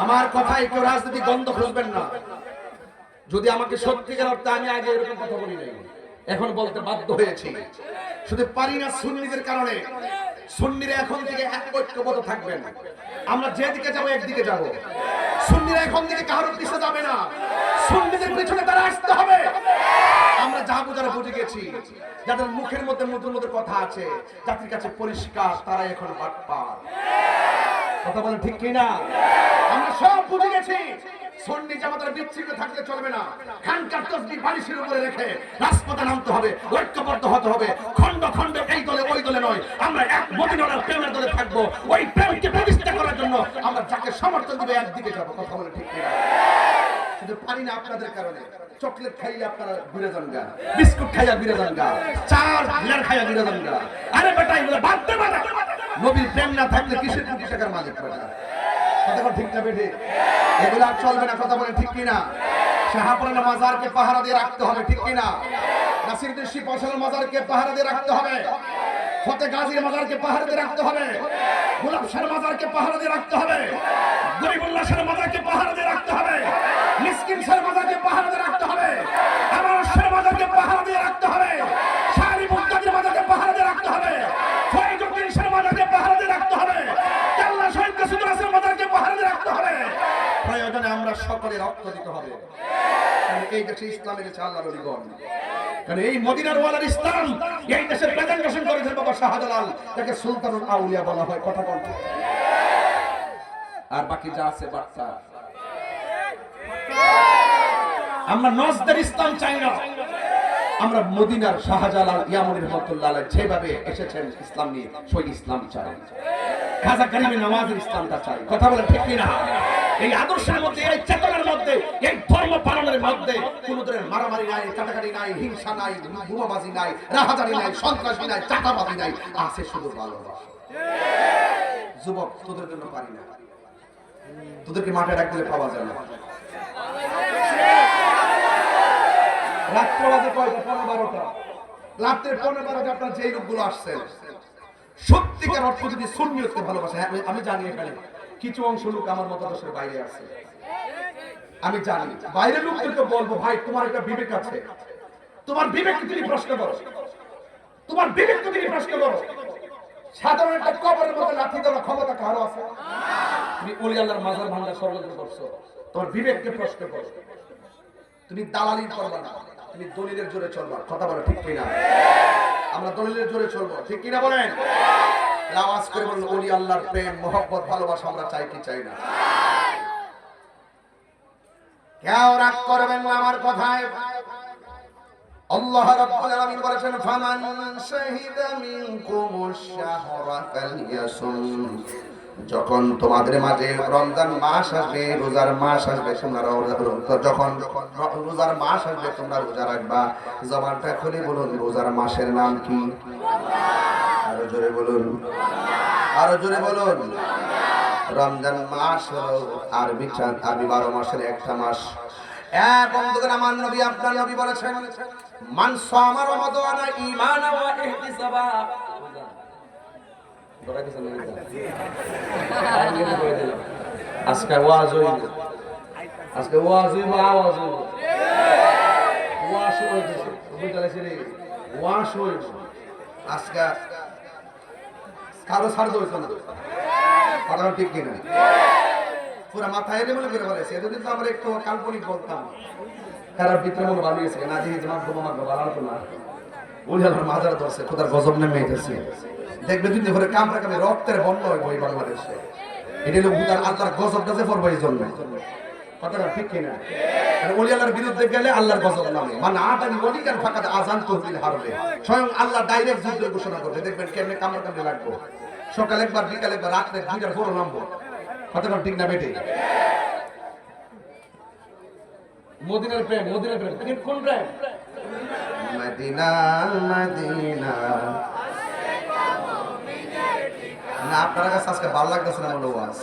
আমার কথায় কেউ রাজনীতি গন্ধ খুঁজবেন না। যদি আমাকে সত্যিকার অর্থে, আমি আগে এরকম কথা বলি নাই, এখন বলতে বাধ্য হয়েছি। শুধু পারি না সুন্নিদের কারণে। সুন্নিরা এখন থেকে ঐক্যবদ্ধ থাকবেন। আমরা যেদিকে যাবো একদিকে যাবো। সুন্নিরা এখন থেকে কারোর পিছনে যাবে না, সুন্নিদের পিছনে তারা আসতে হবে। আমরা যা বোঝারা বুঝে গেছি, যাদের মুখের মধ্যে নতুন নতুন কথা আছে, জাতির কাছে পরিষ্কার, তারা এখন বাটপার। কথা বলেন ঠিক কিনা? আমরা সব বুঝে গেছি। সুন্নি জামাতের বিচ্ছিন্ন থাকলে চলবে না। খানকার তসবিহ বালিশের উপরে রেখে রাজপথে নামতে হবে, ঐক্যবদ্ধ হতে হবে। খন্ড খন্ড এই দলে ওই দলে নয়, আমরা এক মদিনার প্রেমের দলে থাকবো। ওই প্রেমকে প্রতিষ্ঠা করার জন্য আমরা যাকে সমর্থন দেবে একদিকে যাবো। কথা বলে ঠিক কিনা? শুধু পারি না আপনাদের কারণে। চকলেট খাইয়ে আপনারা ঘুরে যান গা, বিস্কুট খাইয়া ঘুরে যান গা, চার লেয়ার খাইয়া ঘুরে যান গা। আরে বেটা, এগুলো বাদ দে বেটা। নবীর প্রেম না থাকলে কিসের কোটি টাকার মালিক বেটা? কথা বল ঠিক না বেটে? এগুলো আর চলবে না। কথা বলেন ঠিক কিনা? শাহপুরানের মাজারকে পাহারা দিয়ে রাখতে হবে, ঠিক কিনা? নাসিরউদ্দিন শিবশালের মাজারকে পাহারা দিয়ে রাখতে হবে, ফতে গাজীর মাজারকে পাহারা দিয়ে রাখতে হবে, গোলাপ শাহর মাজারকে পাহারা দিয়ে রাখতে হবে, গরিবুল্লাহ শাহর মাজারকে পাহারা দিয়ে রাখতে হবে, মিসকিন শাহর মাজারকে পাহারা দিয়ে রাখতে হবে, আমার শাহর মাজারকে পাহারা দিয়ে রাখতে হবে, শাহরি মুক্তাদির মাজারকে পাহারা দিয়ে রাখতে হবে, ফরিদউদ্দিন শাহর মাজারকে পাহারা দিয়ে রাখতে হবে, কেল্লা শহীদ কাসুদুল হাসান মাজারকে পাহারা দিয়ে রাখতে হবে। প্রয়োজনে আমরা সকলে রক্ত দিতে হবে। এই দেশে ইসলাম এনেছে আল্লাহর ওলিগণ। কারণ এই মদিনার ওয়ালার ইসলাম এই দেশের প্রেজেন্টেশন করেছেন বাবা শাহজালাল, যাকে সুলতানুল আউলিয়া বলা হয়। কথা বলতে আর বাকি যা আছে বাচ্চা। আমরা নজদের ইসলাম চাই না, আমরা মদিনার শাহজালাল ইয়ামুনি রহমাতুল্লাহ আলাইহি যেভাবে এসেছেন ইসলাম নিয়ে, সেই ইসলাম চাই। খাজা কারিমে নওয়াজের ইসলামটা চাই। কথা বলেন ঠিক কি না? এই আদর্শের মধ্যে, এই চেতনার মধ্যে, এই ধর্ম পালনের মধ্যে কোনো ধরনের মারামারি নাই, কাটাকাটি নাই, হিংসা নাই, বোমাবাজি নাই, রাহাজানি নাই, সন্ত্রাসী নাই, চাঁদাবাজি নাই, আছে শুধু ভালোবাসা। যুবক, তোদের জন্য পারি না, তোদেরকে মাঠে ডাক দিলে পাওয়া যায় না। রাত্র বাজে কয়টা? 12টা। রাত্রের 12টা আপনার যেই লোকগুলো আসছেন, সত্যিকার অর্থ যদি সুন্নিয়তকে ভালোবাসে, আমি জানি এখানে কিছু অংশ লোক আমার মতাদর্শের বাইরে আছে, আমি জানি। বাইরের লোকদেরকে বলবো, ভাই তোমার একটা বিবেক আছে, তোমার বিবেককে তুমি প্রশ্ন করো, তোমার বিবেককে তুমি প্রশ্ন করো। সাধারণ একটা কবরের মধ্যে লাথি দেওয়ার ক্ষমতা কারো আছে? তুমি ওলি আল্লাহর মাজার ভাঙা ষড়যন্ত্র করছো, তোমার বিবেককে প্রশ্ন করো। তুমি দালালি করবা না, তুমি দলিলের জোরে চলবা। কথা বলো ঠিক কিনা? আমরা দলিলের জোরে চলবো, ঠিক কিনা বলেন? আওয়াজ করে বলুন, ওলি আল্লাহর প্রেম, মহব্বত, ভালোবাসা আমরা চাই কি চাই না? কেউ রাগ করবেন না আমার কথায়। আল্লাহ রাব্বুল আলামিন বলেছেন, ফামান শাহিদা মিনকুমুশ শাহরা ফালইয়াসুম। যখন তোমাদের মাঝে রমজান মাস আসবে, রোজার মাস আসবে, তোমরা যখন রোজার মাস আসবে তোমরা রোজা রাখবা। জবানটা খুলে বলুন, রোজার মাসের নাম কি? আরো জোরে বলুন, আরো জোরে বলুন। রমজান মাস হলো আরবি 12 মাসের একটা মাস। বন্ধুগণ, আমার নবী, আপনার নবী বলেছেন, মান সামা রমাদানা ঈমানান ওয়া ইহতিসাবা। আজকে ওয়াজ হইল, আজকে ওয়াজ হইব, আওয়াজ হইব, ওয়াজ হইব, ওয়াজ হইব। আজকে কারো ছাড় হইতো না। কথা ঠিক কিনা? পুরা মাথায় এলে মনে করে বলেছে, যদি তো আমরা একটু কাল্পনিক বলতাম, তারা ভিতরে মনে ভালো গেছে না, যে তোমার তোমার ভালো হতো না। ওই আমার মাজার ধরছে, খোদার গজব নেমে গেছে। দেখবে দুই করে কামরা কামে রক্তের বন্ধ হইব এই বাংলাদেশে। এটা হলো ভূতার আল্লাহর গজবটা যে পড়বে এই জন্য। কথাটা ঠিক কিনা? ওলি আল্লাহর বিরুদ্ধে গেলে আল্লাহর গজব নামে। মানে আটানি ওলিকান ফাঁকাতে আজান তহবিল হারবে। স্বয়ং আল্লাহ ডাইরেক্ট যুদ্ধ ঘোষণা করবে। দেখবেন কেমনে কামড়া কামড়ে লাগবো। সকালে একবার, বিকালে একবার, রাত্রে 2টার পরও নামবো। কথাটা ঠিক না বেটে? মদিনার প্রেম, মদিনার প্রেম, কোন প্রেম? Medina Medina. না আপনার কাছে আজকে ভালো লাগতেছে না মনে ওয়াজ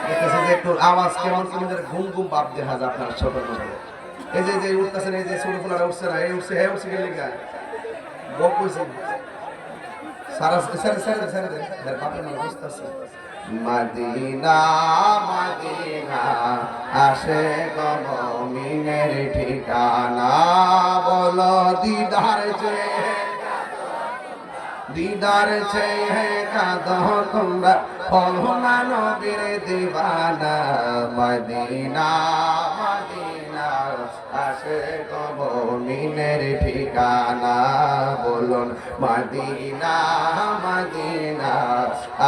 দেখতেছে যে একটু আওয়াজ কেমন কেমন ঘুম ঘুম ভাব দেখা যায় আপনার ছোট মধ্যে। এই যে উঠতেছেন, এই যে ছোট ফুলারা উঠছে না, এই উঠছে, হ্যাঁ উঠছে গেলে গায়ে বক কইছে সারা সারা সারা সারা এর বাপের নাম বুঝতেছে। মদিনা মদিনা আসে গো মুমিনের ঠিকানা, বলো দিদার চেয়ে, দিদার চেয়ে কাঁদো তোমরা, বলো না নবীর দিওয়ানা। মদিনা মদিনা আসে গো মুমিনের ঠিকানা, বলুন মদিনা মদিনা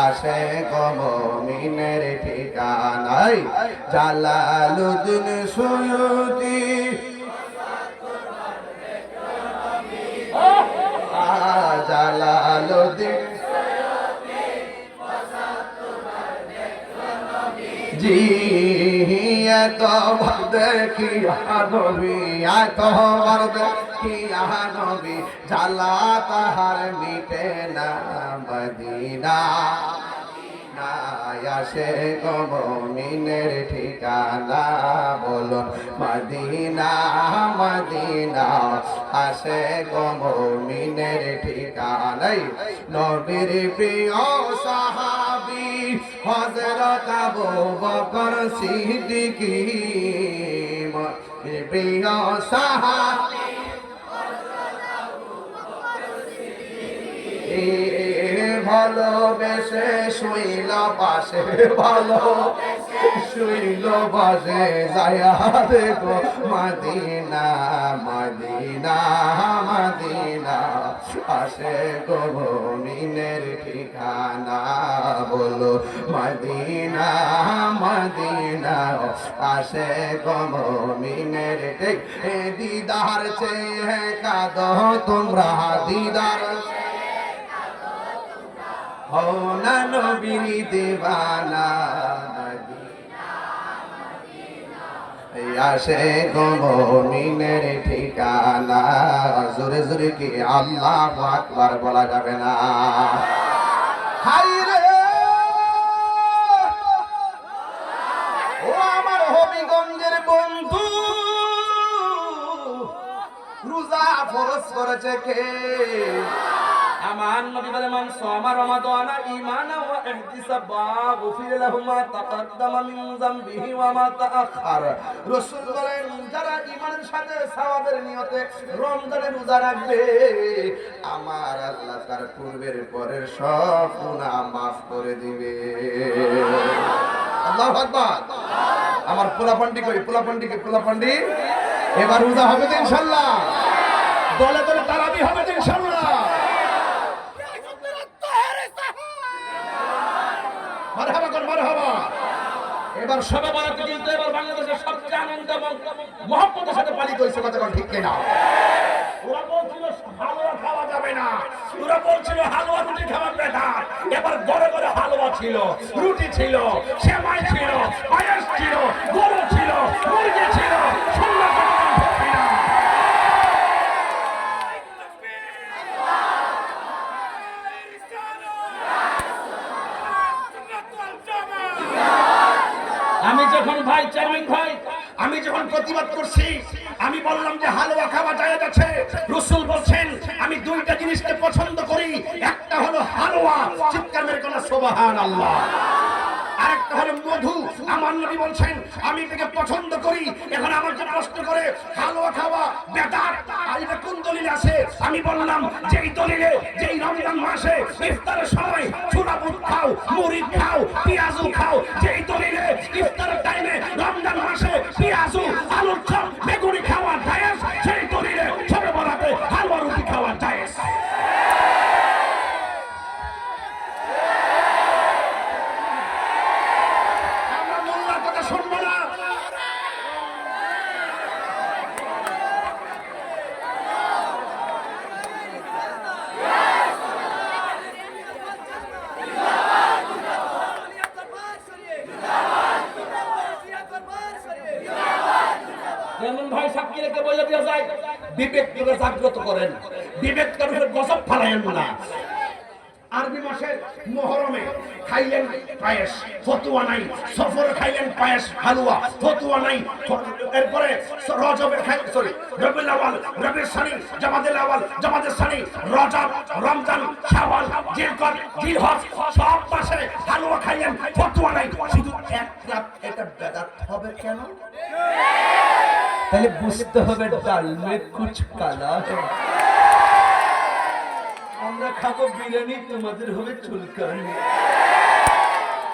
আসে গো মুমিনের ঠিকানা। জালালউদ্দিন সুয়ুতি, জালালউদ্দিন জি এতবার দেখিয়া নবী, এতবার দেখিয়া নবী, জ্বালা তাহার মিটে না। মদিনা আসে গো মুমিনের ঠিকানা, বলুন মদিনা মদিনা আসে গো মুমিনের ঠিকানা। নবীর প্রিয় সাহাবী হযরত আবু বকর সিদ্দিক, প্রিয় সাহাবী ভালোবেসে শুইল পাশে, ভালো শুইল বসে যায়া দেখো মদিনা মদিনা মদিনা আসে গো মুমিনের ঠিকানা বলো মদিনা মদিনা আসে গো মুমিনের দিদার চেয়ে কাঁদো তোমরা দিদার হো না নবীর দিওয়ানা আসে গো মুমিনের ঠিকানা জোরে জোরে কি আল্লাহু আকবার বলা যাবে না হাই রে ও আমার হবিগঞ্জের বন্ধু রোজা ফরজ করেছে কে আমার নবী বলে মান সামা রমাদানা ঈমানা ওয়া ইহতিসাবা গুফির লাহু মা তাকাদ্দামা মিন যামবিহি ওয়া মা তাআখার। রাসূল বলেন যারা ঈমানের সাথে সওয়াবের নিয়তে রমজানের রোজা রাখবে আমার আল্লাহ তার পূর্বের পরের সব গুনাহ maaf করে দিবে। আল্লাহু আকবার। আমার পোলাপান্ডি কই পোলাপান্ডি এবার রোজা হবে তো ইনশাআল্লাহ দলে দলে তারাবি হবে তো ইনশাআল্লাহ মারহাবা এবার সবে বরাত কিন্তু এবার বাংলাদেশের সবচেয়ে আনন্দ এবং মহব্বতের সাথে পালিত হয়েছে কথা ঠিক কিনা ওরা বলছিল হালুয়া খাওয়া যাবে না, ওরা বলছিল হালুয়া রুটি খাওয়া বেকার। এবার ঘরে ঘরে হালুয়া ছিল, রুটি ছিল, সেমাই ছিল, পায়েস ছিল, গরু ছিল, মুরগি ছিল, সুন্দর আমি যখন ভাই চেয়ারম্যান ভাই আমি যখন প্রতিবাদ করছি আমি বললাম যে হালুয়া খাওয়া যায় আছে। রাসূল বলছেন আমি দুইটা জিনিসকে পছন্দ করি, একটা হলো হালুয়া, চিৎকার মেরে কোন সুবহানাল্লাহ, আরেকটা হলো মধু। আমার নবী বলছেন আমি এটাকে পছন্দ করি। এখন আমাকে প্রশ্ন করে হালুয়া খাওয়া বেদাত, আর এটা কোন দলিলে আছে? আমি বললাম যেই দলিলে যেই রমজান মাসে ইফতারের সময় ছোলা বুট খাও, মুড়ি খাও, পেঁয়াজু খাও, যেই দলিলে ইফতারের টাইমে রমজান মাসে পেঁয়াজু, আলুর চপ, বেগুনি খাওয়া জায়েজ, সেই দলিলে ছোট বড়াতে হালুয়া রুটি খাওয়া জায়েজ। চেয়ারম্যান ভাই সাক্ষীকে বলে দেওয়া যায় বিবেককে জাগ্রত করেন, বিবেককে গজব ফালায়েন না। আরবি মাসের মুহররমে খাইলেন পায়েস, ফতুয়া নাই। সফরে খাইলেন পায়েস, হালুয়া, ফতুয়া নাই। এরপরে রজবের রবিউল আউয়াল, রবিউল সানি, জামাদুল আউয়াল, জামাদুল সানি, রজব, রমজান, শাওয়াল, জিলকদ, জিলহজ সব মাসে হালুয়া খাইলেন, ফতুয়া নাই। শুধু এক রাত এটা বেদাত হবে কেন? তাহলে বুঝতে হবে ডাল মে কুছ কালা হ্যায়। আমরা খাবো বিরিয়ানি, তোমাদের হবে চুলকানি।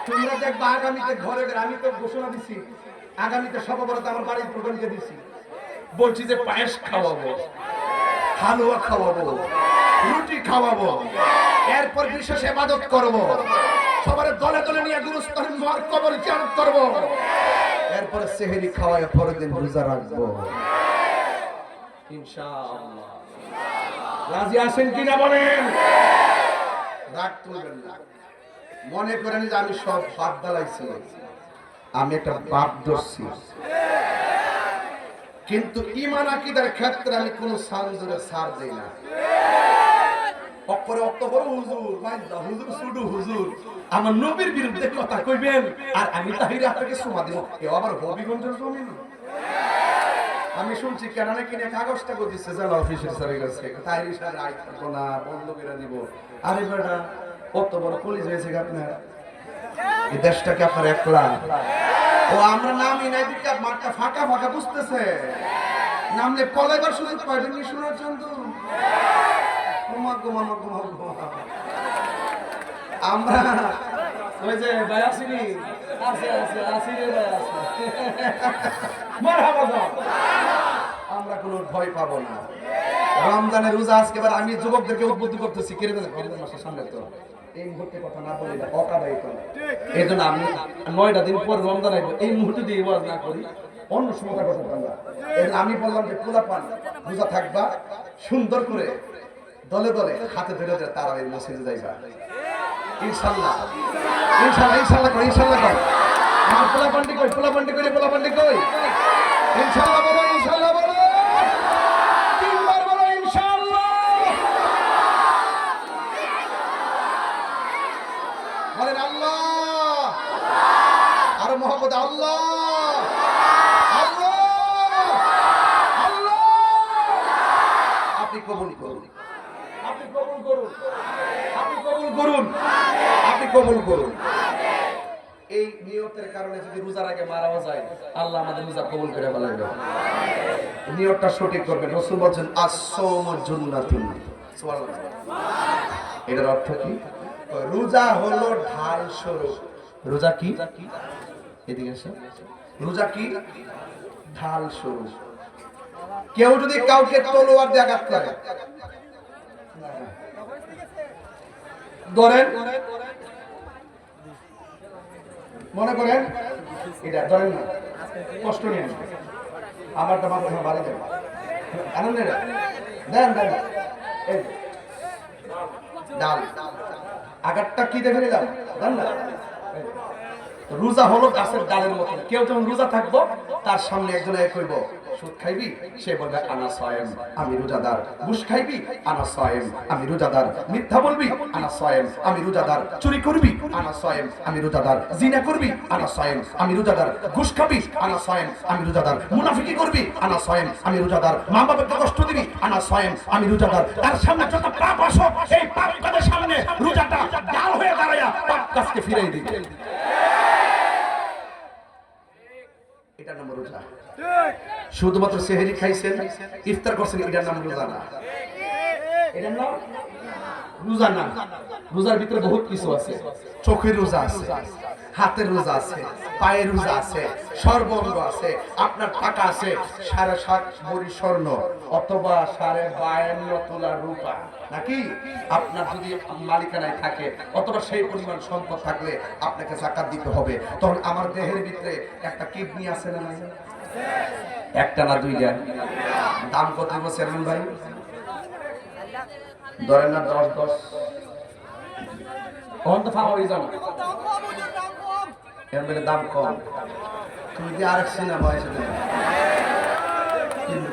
তোমরা দেখবা আগামীতে ঘরে আমি তো ঘোষণা দিছি আগামীতে সর্ববরত আমার বাড়ির প্রধানকে দিছি বলছি যে পায়েস খাওয়াবো, হালুয়া খাওয়াবো, রুটি খাওয়াবো, এরপর বিশেষ ইবাদত করব, সবার দলে দলে নিয়ে গুরুস্থান মার কবর জিয়ারত করব, এরপর সেহরি খাওয়ায় পরের দিন রোজা রাখবো ইনশাআল্লাহ। রাজি আছেন কিনা বলেন? রাগ তুলবেন না, মনে করেন যে আমি সব বাদ দালাইছি, আমি একটা বাদ ধরছি, কিন্তু ঈমান আকীদার ক্ষেত্রে আমি কোন সানজুরে ছাড় দেই না। অপরে অত বড় হুজুর মাইন্দা হুজুর সুডু হুজুর আমার নবীর বিরুদ্ধে কথা কইবেন আর আমি তাহিরে আপনাকে সুমা দিব, কেউ আবার হবিগঞ্জের জমিন। আমি শুনছি কেনানে কিনে কাগজটা দিচ্ছে জেলা অফিসের স্যারের কাছে, তাহিরি স্যার আই থাকবো না, বন্ধ করে দিব। আরে বেটা কত বড় পুলিশ হয়েছে আপনার, এই দেশটাকে আপনার একলা। ও আমরা নামই নাই দিকে মাঠটা ফাঁকা ফাঁকা বুঝতেছে, নামলে পলাইবার সুযোগ পাইবেন নি শোনার জন্য। আমরা ওই যে ভাই আসিনি আছে আছে আসিনি ভাই আছে মারহাবা দাও। আমরা কোনো ভয় পাবো না। রমজানের রোজা আজকে এবার আমি যুবকদেরকে উদ্বুদ্ধ করতেছি, কেড়ে দেন রমজান মাসের সামনে তো এই মুহূর্তে কথা না বলি না অকাদাই তো, এই জন্য আমি 9টা দিন পর রমজান আইব, এই মুহূর্তে দিয়ে ওয়াজ না করি, অন্য সময় কথা বললাম। আমি বললাম যে পোলা পান রোজা থাকবা, সুন্দর করে দলে দলে হাতে ধরে ধরে তারা এই মসজিদে যাইবা ইনশাআল্লাহ। ইনশাআল্লাহ ইনশাআল্লাহ কই, ইনশাআল্লাহ কই। আমার পোলা পান্ডি কই, পোলা পান্ডি কই, পোলা পান্ডি কই। ইনশাআল্লাহ বলো, ইনশাআল্লাহ বলো, তিনবার বলো ইনশাআল্লাহ। বলেন আল্লাহ, আর মোহাম্মদ আল্লাহ আল্লাহ আল্লাহ। আপনি কবুল করুন, আপনি কবুল করুন, আপনি কবুল করুন, আপনি কবুল করুন। এই নিয়তের কারণে যদি রোজার আগে মারাও যায়, আল্লাহ আমাদের রোজা কবুল করে ফেলাইবে। নিয়তটা সঠিক করবেন। রাসূল বলেন আস-সাওমু জুন্নাতুন। সুবহানাল্লাহ। এটার অর্থ কি? রোজা হলো ঢাল স্বরূপ। রোজা কি? এদিকে আসো। রোজা কি? ঢাল স্বরূপ। কেউ যদি কাউকে তলোয়ার দিয়ে আঘাত করে, ধরেন মনে করেন এটা ধরেন না, কষ্ট নিয়ে আসবে, আমারটা মাথা বাড়ি দেন, আনন্দ দেন দেন, এই ডাল আঘাতটা কি দেখে নিলাম দেন না। রোজা হলো গাছের ডালের মতো। কেউ যখন রোজা থাকবো, তার সামনে একজন কইব সুদ খাইবি, সে বলবে আনা সায়েম, আমি রোজাদার। ঘুষ খাইবি, আনা সায়েম, আমি রোজাদার। মিথ্যা বলবি, আনা সায়েম, আমি রোজাদার। চুরি করবি, আনা সায়েম, আমি রোজাদার। জিনা করবি, আনা সায়েম, আমি রোজাদার। ঘুষ খাবি, আনা সায়েম, আমি রোজাদার। মুনাফিকি করবি, আনা সায়েম, আমি রোজাদার। মা বাবাকে কষ্ট দিবি, আনা সায়েম, আমি রোজাদার। তার সামনে যত পাপ আসো, এই পাপ কাজের সামনে রোজাটা ডাল হয়ে দাঁড়ায়া পাপ কাজকে ফিরাই দিবি। এটার নাম রোজা। শুধুমাত্র সেহরি খাইছেন, ইফতার করছেন, এটার নাম রোজা না। এটার নাম রোজা না। রোজার ভিতরে বহুত কিছু আছে। চোখের রোজা আছে, হাতের রোজা আছে, পায়ের রোজা আছে, সর্বাঙ্গ আছে, আপনার টাকা আছে 7.5 ভরি স্বর্ণ অথবা 52 তোলা রূপা, নাকি আপনার যদি মালিকানায় থাকে অথবা সেই পরিমাণ সম্পদ থাকলে আপনাকে যাকাত দিতে হবে। তখন আমার দেহের ভিতরে একটা কিডনি আছে না নাই? একটা না দুইটা? দাম কত বলছেন ভাই? ধরেন না 10 কোন তো ফাওয়ারি জানো, এর মানে দাম কম। তুমি কি আরেক সিনেমা এসে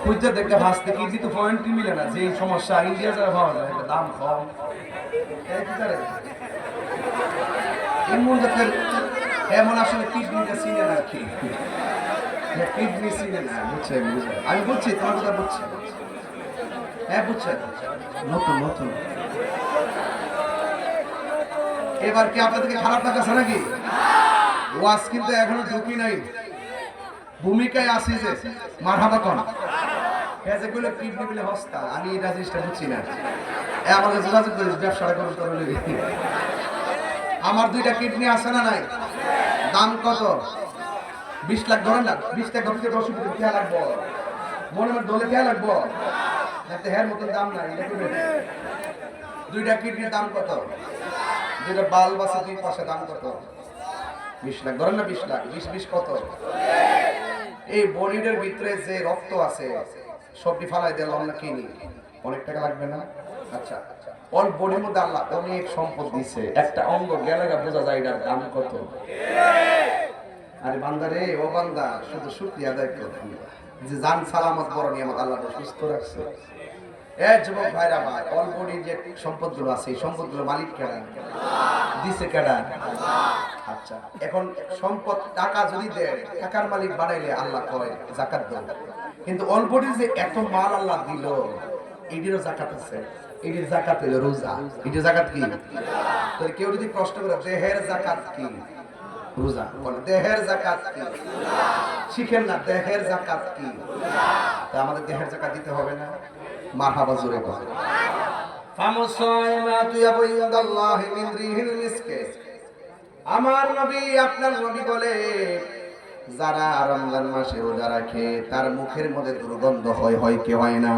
খুঁজতে দেখতে ভাসতে কি তো পয়েন্টই মিলে না। যে সমস্যা ইন্ডিয়া যারা পাওয়া যায়, দাম কম। এমন জাতের এমন আসলে কিডনিটা চিনে না, কি কিডনি চিনে না। বুঝছেন? আমি বুঝছি, তোমার কথা বুঝছি। হ্যাঁ বুঝছেন, নতুন নতুন। এবার কি আপনাদেরকে খারাপ লাগাছে নাকি? ওয়াজ কিন্তু এখনো ঢুকি নাই, ভূমিকায় আসি যে মারহাবা কোন এসে কইলে কিডনি বলে হস্তা। আমি এই জিনিসটা বুঝছি না। আমাকে যোগাযোগ করিস, ব্যবসাটা করুন করলে। আমার 2টা কিডনি আছে না নাই? দাম কত? 20 লাখ ধরেন না। 20 লাখ ধরতে 10 কোটি টাকা লাগবে। মনে মনে দলে টাকা লাগবে, যাতে হের মতন দাম নাই। এটা কি 2টা কিডনির দাম কত? 2টা বাল্ব আছে 2 পাশে, দাম কত? 20 লাখ ধরেন না। 20 লাখ 20 কত? এই বডির ভিতরে যে রক্ত আছে সবটি ফালাই দিলাম না, কিনি অনেক টাকা লাগবে না? আচ্ছা, অল বডির মধ্যে আল্লাহ অনেক সম্পদ দিছে, একটা অঙ্গ গেলে বোঝা যায় এটার দাম কত। আরে বান্দারে, ও বান্দা, শুধু শুকরিয়া আদায় করো যে জান সালামত বড় নিয়ামত আল্লাহ সুস্থ রাখছে। যুবক ভাইরা ভাই, অল বডির যে সম্পদগুলো আছে, এই সম্পদগুলো মালিক কেডা? দিছে কেডা? আচ্ছা, এখন সম্পদ টাকা যদি দেয়, টাকার মালিক বানাইলে আল্লাহ কয় যাকাত দাও। কিন্তু অল বডির যে এত মাল আল্লাহ দিল, এটিরও যাকাত আছে। এটির যাকাত হলো রোজা। এটির যাকাত কি? তো কেউ যদি প্রশ্ন করে দেহের যাকাত কি? রোজা। বলে দেহের যাকাত কি? শিখেন না, দেহের যাকাত কি? তা আমাদের দেহের যাকাত দিতে হবে না? মারহাবা জোরে বল। ফামুসাইমাতু ইয়াবু ইনদাল্লাহি মিন রিহিল মিসকে আমার নবী আপনার নবী বলে যারা রমজান মাসে রোজা রাখে তার মুখের মধ্যে দুর্গন্ধ হয় কি হয় না?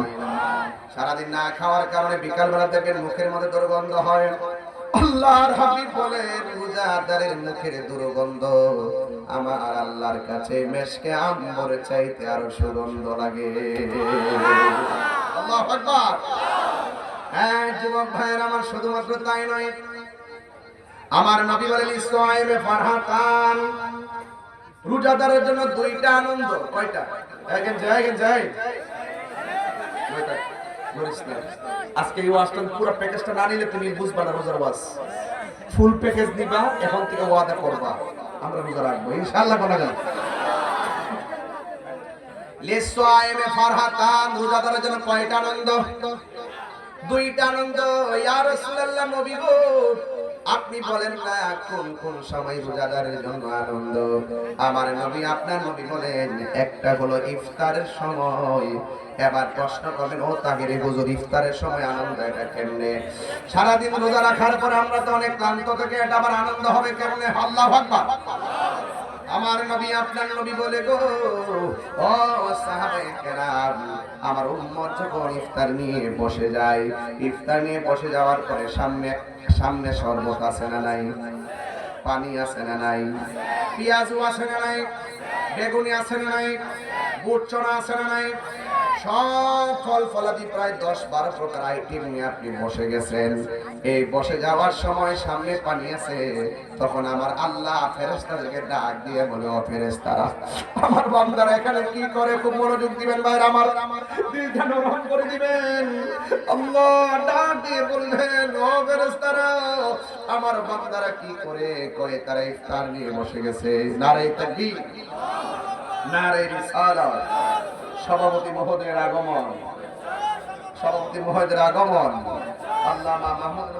সারাদিন না খাওয়ার কারণে বিকাল বেলা থেকে মুখের মধ্যে দুর্গন্ধ হয়। আল্লাহর হাবিব বলেন রোজাদারের মুখের দুর্গন্ধ আমার আল্লাহর কাছে মেশকে আম্বর চাইতে আরো সুগন্ধ লাগে। আল্লাহু আকবার। হ্যাঁ যুবক ভাইয়ের আমার, শুধুমাত্র তাই নয়, আমার নবী বলেন ইসওয়াইমে ফারহাতান, রোজাদারের জন্য দুইটা আনন্দ। কয়টা? যাই আজকে এই ওয়াজটা পুরো প্যাকেজটা না নিলে তুমি বুঝবা না রোজার ওয়াজ। ফুল প্যাকেজ নিবা, এখন থেকে ওয়াদা করবা আমরা রোজা রাখবো ইনশাআল্লাহ। কোন না লিসওয়াইমে ফারহাতান, রোজাদারের জন্য কয়টা আনন্দ? দুইটা আনন্দ। ইয়া রাসূলুল্লাহ, নবী গো আপনি বলেন না কোন কোন সময় রোজাদারের জন্য আনন্দ? আমার নবী আপনার নবী বলেন একটা হলো ইফতারের সময়। এবার প্রশ্ন করবেন, ও তাহিরি হুজুর ইফতারের সময় আনন্দ এটা কেমনে? সারাদিন রোজা রাখার পরে আমরা তো অনেক ক্লান্ত থেকে, এটা আবার আনন্দ হবে কেমনে? আল্লাহু আকবার। আমার নবী আপনার নবী বলে গো ও সাহাবায়ে কেরাম, আমার উম্মত যখন ইফতার নিয়ে বসে যায়, ইফতার নিয়ে বসে যাওয়ার পরে সামনে শরবত আছে না নাই? পানি আছে না নাই? পেঁয়াজু আছে না নাই? বেগুনি আছে না নাই? বুট চনা আছে না নাই? সব ফল ফলাদি প্রায় 10-12 প্রকার আইটেম নিয়ে আপনি বসে গেছেন। এই বসে যাওয়ার সময় সামনে পানি আছে, তখন আমার আল্লাহ ফেরেশতাদেরকে ডাক দিয়ে বলে, ও ফেরেশতারা আমার বান্দারা এখানে কি করে? খুব মনোযোগ দিবেন ভাই, আমার দিলটা নরম করে দিবেন। আল্লাহ ডাক দিয়ে বললেন, ও ফেরেশতারা আমার বান্দারা কি করে? কয় তারা ইফতার নিয়ে বসে গেছে। নারে তাকবীর, নারে রিসালাত। সভাপতি মহোদয়ের আগমন, সভাপতি মহোদয়ের আগমন। আল্লামা মাহমুদ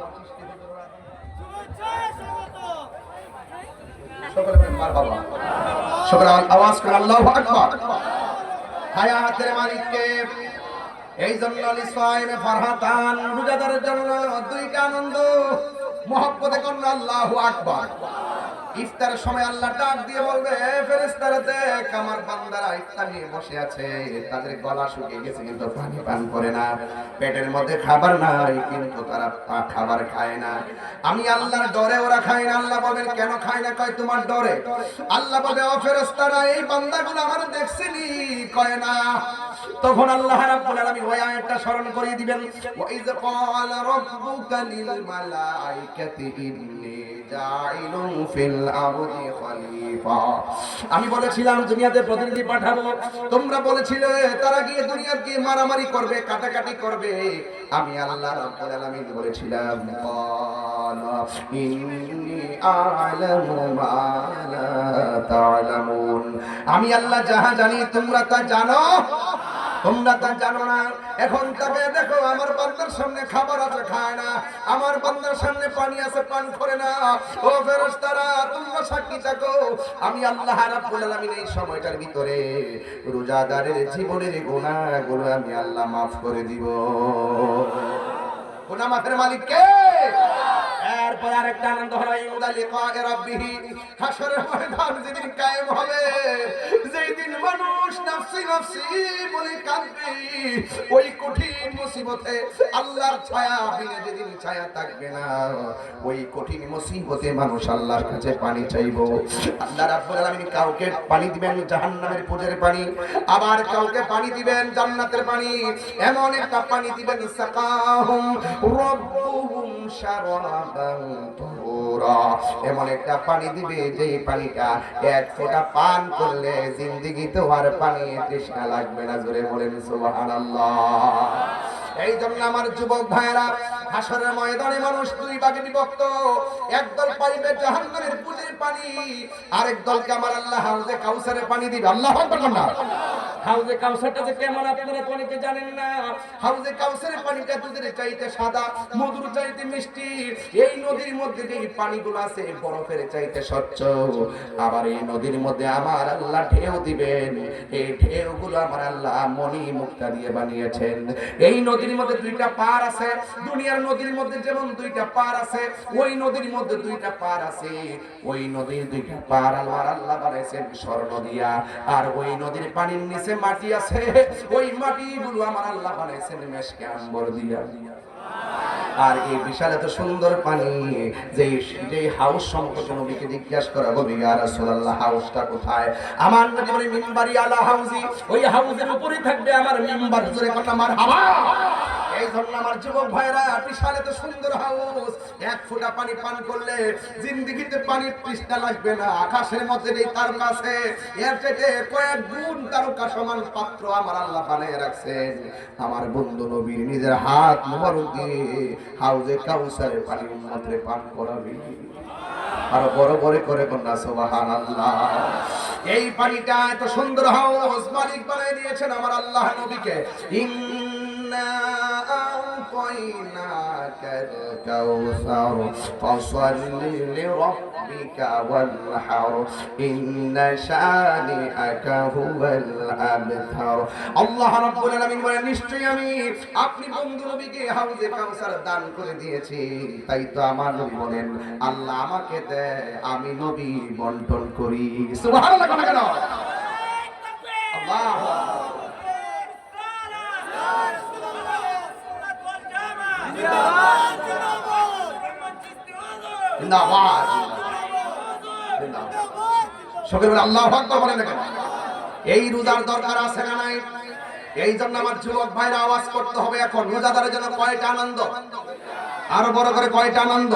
সকলে মারহাবা, সকলে আওয়াজ করে আল্লাহু আকবার। হায়াতের মালিককে এই জন্য লিসাইমে ফারহাতান, রোজাদারের জন্য দুইটা আনন্দ। মহব্বতে করুন আল্লাহু আকবার। ইফতারের সময় আল্লাহ ডাক দিয়ে বলবে, ফেরেশতারা দেখ আমার বান্দারা ইফতার নিয়ে বসে আছে, তাদের গলা শুকিয়ে গেছে কিন্তু পানি পান করে না, পেটের মধ্যে খাবার নাই কিন্তু তারা খাবার খায় না। আমি আল্লাহর ডরে ওরা খায় না। আল্লাহ বলেন কেন খায় না? কয় তোমার ডরে। আল্লাহ বলে, ও ফেরেশতারা এই বান্দাগুলো আমার দেখছিনি? কয় না। তখন আল্লাহ রাব্বুল আলামিন ওই আয়াতটা স্মরণ করিয়ে দিবেন, ওয়া ইয ক্বালা রাব্বুকা লিল মালাইকাতি ইন্নী জাইলুন ফিল আরদি খলিফা। আমি বলেছিলাম দুনিয়াতে প্রতিনিধি পাঠাবো, তোমরা বলেছিলে তারা গিয়ে দুনিয়ার গিয়ে মারামারি করবে, কাটাকাটি করবে। আমি আল্লাহ রাব্বুল আলামিন বলেছিলাম, ক্বালা ইন্নী আ'লামু মা লা তা'লামুন, আমি আল্লাহ যাহা জানি তোমরা তা জানো, তোমরা তা জানো না। এখন তবে দেখো আমার বান্দার সামনে খাবার আছে, খায় না। আমার বান্দার সামনে পানি আছে, পান করে না। ও ফেরেশতারা তোমরা সাক্ষী থাকো, আমি আল্লাহ রাব্বুল আলামিন এই সময়টার ভিতরে রোজাদারের জীবনের গুনাহগুলো আমি আল্লাহ মাফ করে দিব। গুনাহ মাফের মালিক কে? এরপর আরেকটা আনন্দ হলো ইউদা লিকায়ে রাব্বিহি, হাসরের ময়দান যেদিন কায়েম হবে, যেই দিন মানুষ নাফসি নাফসি বলে কাঁদবে, ওই কঠিন মুসিবতে আল্লাহর ছায়া বিনে যেদিন ছায়া থাকবে না, ওই কঠিন মুসিবতে মানুষ আল্লাহর কাছে পানি চাইবো। আল্লাহ রাব্বুল আলামিন কাউকে পানি দিবেন জাহান্নামের পুজের পানি, আবার কাউকে পানি দিবেন জান্নাতের পানি। এমন একটা পানি দিবেন সাকাহুম রাব্বুহুম শারাবান তুরা, এমন একটা পানি দিবে যেই পানিটা এক ফোঁটা পান করলে জিন্দেগিতে আর পানি তৃষ্ণা লাগবে না। জোরে বলেন সুবহানাল্লাহ। এই জন্য আমার যুবক ভাইয়েরা, হাসরের ময়দানে মানুষ দুই ভাগে বিভক্ত। একদল পাইবে জাহান্নামের পুজের পানি, আরেক দলকে আমার আল্লাহ হাউজে কাউসারের পানি দিবে। আল্লাহু আকবার না। হাউজে কাউসারটা যে কেমন আপনারা অনেকে জানেন না। হাউজে কাউসারের পানিটা দুধের চাইতে সাদা, মধুর চাইতে মিষ্টি। এই নদীর মধ্যে যে পানিগুলো আছে বরফের চাইতে স্বচ্ছ। আবার এই নদীর মধ্যে আমার আল্লাহ ঢেউ দিবেন, এই ঢেউগুলো আমার আল্লাহ মণি মুক্তা দিয়ে বানিয়েছেন। এই নদীর মধ্যে দুইটা পার আছে। দুনিয়ার নদীর মধ্যে যেমন দুইটা পার আছে, ওই নদীর মধ্যে দুইটা পার আছে। ওই নদীর দুইটা পার আল্লাহ বানাইছেন স্বর্ণ দিয়া, আর ওই নদীর পানির নিচে মাটি আছে, ওই মাটিগুলো আমার আল্লাহ বানাইছেন মেশকে আম্বর দিয়া। আর এই বিশাল এত সুন্দর পানি, যে হাউস সম্পর্কে নবীকে জিজ্ঞাসা করা হবে, ইয়া রাসূলুল্লাহ হাউসটা কোথায়? আমার নবী বলে মিম্বারি আলা হাউজি, ওই হাউজের উপরেই থাকবে আমার মিম্বার। জোরে কথা মারহাবা। এই জন্য আমার যুবক ভাইরা, বিশাল এত সুন্দর হাউস, এক ফোঁটা পানি পান করলে জিন্দেগিতে পানির তৃষ্ণা লাগবে না। আকাশের মধ্যে এই তারকা আছে, এর চাইতে কয়েক গুণ তারকা সমান পাত্র আমার আল্লাহ বানিয়ে রাখছেন। আমার বন্ধু নবীর নিজের হাত মোবারক দিয়ে হাউজে কাউসারের পানি উম্মতরে পান করাবে। আর বড় বড় করে কন্যা সুবহানাল্লাহ। এই পানিটা এত সুন্দর হাউস মালিক বানিয়ে দিয়েছেন আমার আল্লাহ নবীকে। ইন্না আ'তাইনাকাল কাউসার ফাসাল্লি লিরাব্বিকা ওয়ানহার ইন্না শানিআকা হুয়াল আবতার। আল্লাহ রাব্বুল আলামিন বলেন, নিশ্চয়ই আমি আপনি বন্ধু নবীকে হাউজে কাউসার দান করে দিয়েছি। তাই তো আমার নবী বলেন, আল্লাহ আমাকে দেয়, আমি নবী বন্টন করি। সুবহানাল্লাহ। কেন আল্লাহু সকলে বলে আল্লাহু আকবার বলেন না কেন? এই রোজার দরকার আছে না নাই? এই জন্য আমার যুবক ভাইরা আওয়াজ করতে হবে এখন, রোজাদারের জন্য কয়টা আনন্দ, আরো বড় করে কয়টা আনন্দ।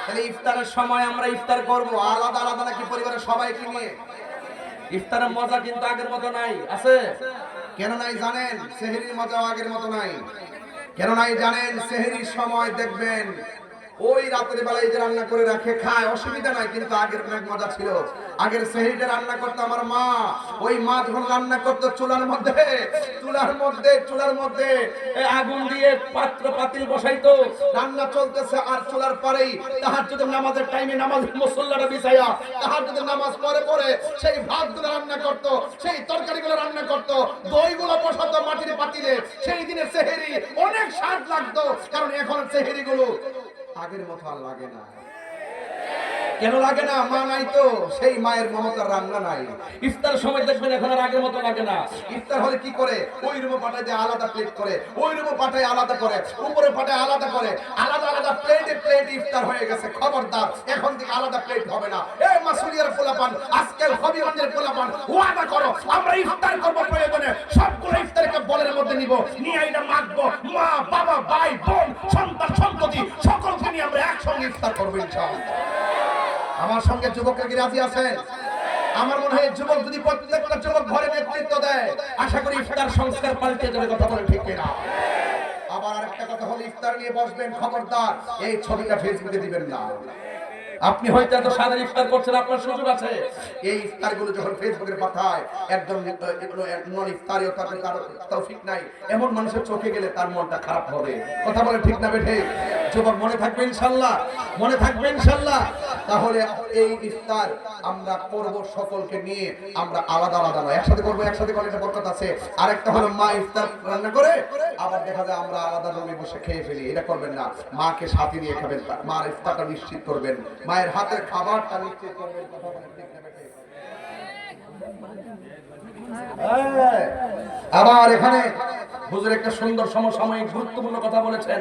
তাহলে ইফতারের সময় আমরা ইফতার করব আলাদা আলাদা নাকি পরিবারের সবাইকে নিয়ে? ইফতারের মজা কিন্তু আগের মতো নাই। আছে কেন নাই জানেন? সেহরির মজাও আগের মতো নাই। কেন নাই জানেন? সেহরির সময় দেখবেন ওই রাতের বেলায় যে রান্না করে রাখে খায়, অসুবিধা নাই, কিন্তু আগের অনেক মজা ছিল। আগের সেহরিটা রান্না করতো আমার মা, ওই মা যখন রান্না করতো চুলার মধ্যে আগুন দিয়ে পাত্র পাতিল বসাইতো, রান্না চলতেছে আর চুলার পারেই তাহাজ্জুদের নামাজের টাইমে নামাজের মুসল্লাটা বিছাইয়া তাহাজ্জুদের নামাজ পরে সেই ভাতগুলো রান্না করতো, সেই তরকারিগুলো রান্না করতো, দইগুলো বসাতো মাটির পাতিলে। সেই দিনে সেহরি অনেক স্বাদ লাগতো, কারণ এখন সেহরিগুলো আগের মতো আর লাগে না। কেন লাগে না? মা নাই তো, সেই মায়ের মমতার রান্না নাই। ইফতার সময় দেখবেন এখন আর আগের মতো লাগে না। ইফতার হলে কি করে? ওই রুমে পাঠায় দিয়ে আলাদা প্লেট করে, ওই রুমে পাঠায় আলাদা করে, উপরে পাঠায় আলাদা করে, আলাদা আলাদা প্লেটে ইফতার হয়ে গেছে। খবরদার, এখন থেকে আলাদা প্লেট হবে না। এই মাসুলিয়ার পোলাপান, আজকাল হবিগঞ্জের পোলাপান, ওয়াদা করো আমরা ইফতার করব, প্রয়োজনে সবগুলো ইফতারকে বলের মধ্যে নিব, নিয়ে এটা মাখবো। মা বাবা ভাই বোন সন্তান সন্ততি সকলকে নিয়ে আমরা একসঙ্গে ইফতার করবো ইনশাআল্লাহ। আমার সঙ্গে যুবকরা কি রাজি আছেন? আমার মনে হয় যুবক যদি প্রত্যেকটা যুবক ঘরে নেতৃত্ব দেয়, আশা করি ইফতার সংস্কার পাল্টে যাবে। কথা বলেন ঠিক কিনা? আবার আরেকটা কথা হলো, ইফতার নিয়ে বসবেন, খবরদার এই ছবিটা ফেসবুকে দিবেন না। আপনি হয়তো এত সাদা ইফতার করছেন, আপনার সুযোগ আছে। এই ইফতারগুলো যখন ফেসবুকে পাঠায়, একদম নন ইফতারিও তার তৌফিক নাই এমন মানুষের চোখে গেলে তার মনটা খারাপ হবে। কথা বলে ঠিক না বেঠে? যুবক মনে থাকবে ইনশাআল্লাহ, মনে থাকবে ইনশাআল্লাহ। তাহলে এই ইফতার আমরা করব সকলকে নিয়ে, আমরা আলাদা আলাদা নয়, একসাথে করবো। একসাথে করলে একটা বরকত আছে। আরেকটা হলো মা ইফতার রান্না করে আবার দেখা যায় আমরা আলাদা রুমে বসে খেয়ে ফেলি। এটা করবেন না। মাকে সাথে নিয়ে খাবেন, মার ইফতারটা নিশ্চিত করবেন, মায়ের হাতের খাবারটা নিশ্চিত করবেন। কথা বলেন ঠিক না বেঠে? আবার এখানে হুজুর একটা সুন্দর সমসাময়িক গুরুত্বপূর্ণ কথা বলেছেন,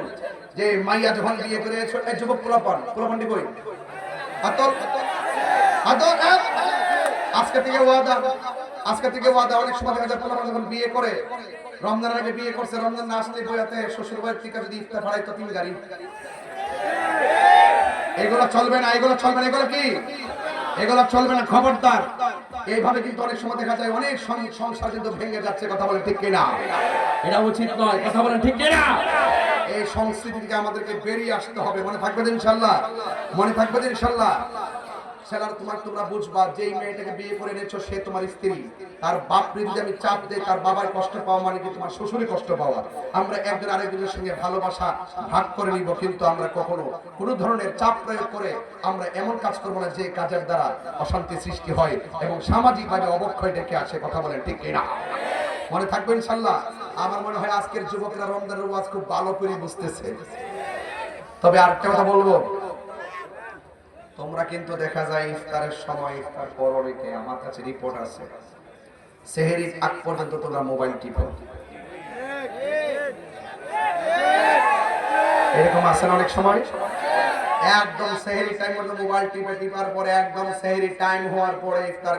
যে মাইয়া যখন বিয়ে করে যুবক পোলাপানটি কই আজকে থেকে ওয়াদা অনেক সময় দেখা যায় পোলাপান যখন বিয়ে করে, রমজানের আগে বিয়ে করছে, রমজান না আসলে বইয়াতে শ্বশুর বাড়ির থেকে যদি ইফতার ভাড়াইতো 3 গাড়ি। এগুলো চলবে না, এগুলো চলবে না, এগুলো কি? এগুলো চলবে না, খবরদার। এইভাবে কিন্তু অনেক সময় দেখা যায় অনেক সংসার কিন্তু ভেঙে যাচ্ছে। কথা বলেন ঠিক কিনা? এটা উচিত নয়। কথা বলেন ঠিক কিনা? এই সংস্কৃতি থেকে আমাদেরকে বেরিয়ে আসতে হবে। মনে থাকবে ইনশাআল্লাহ, মনে থাকবে ইনশাআল্লাহ। ছেলেরা তোমরা বুঝবা, যেই মেয়েটাকে বিয়ে করে এনেছো সে তোমার স্ত্রী। তার বাপ যদি আমি চাপ দেই, তার বাবার কষ্ট পাওয়া মানে কি তোমার শ্বশুরের কষ্ট পাওয়া। আমরা একজন আরেকজনের সঙ্গে ভালোবাসা ভাগ করে নিব, কিন্তু আমরা কখনো কোনো ধরনের চাপ প্রয়োগ করে আমরা এমন কাজ করবো না যে কাজের দ্বারা অশান্তি সৃষ্টি হয় এবং সামাজিকভাবে অবক্ষয় ডেকে আসে। কথা বলেন ঠিক কিনা? মনে থাকবে ইনশাআল্লাহ। আমার মনে হয় আজকের যুবকরা রমজানের ওয়াজ খুব ভালো করে বুঝতেছে। তবে আরেকটা কথা বলবো, তোমরা কিন্তু দেখা যায় ইফতারের সময় ইফতার করো রেখে, আমার কাছে রিপোর্ট আছে সেহরির আগ পর্যন্ত তোমরা মোবাইল টিপো। এরকম আছে না অনেক সময়, একদম সেহরি টাইম মতো মোবাইল টিপার পরে একদম সেহরি টাইম হওয়ার পরে ইফতার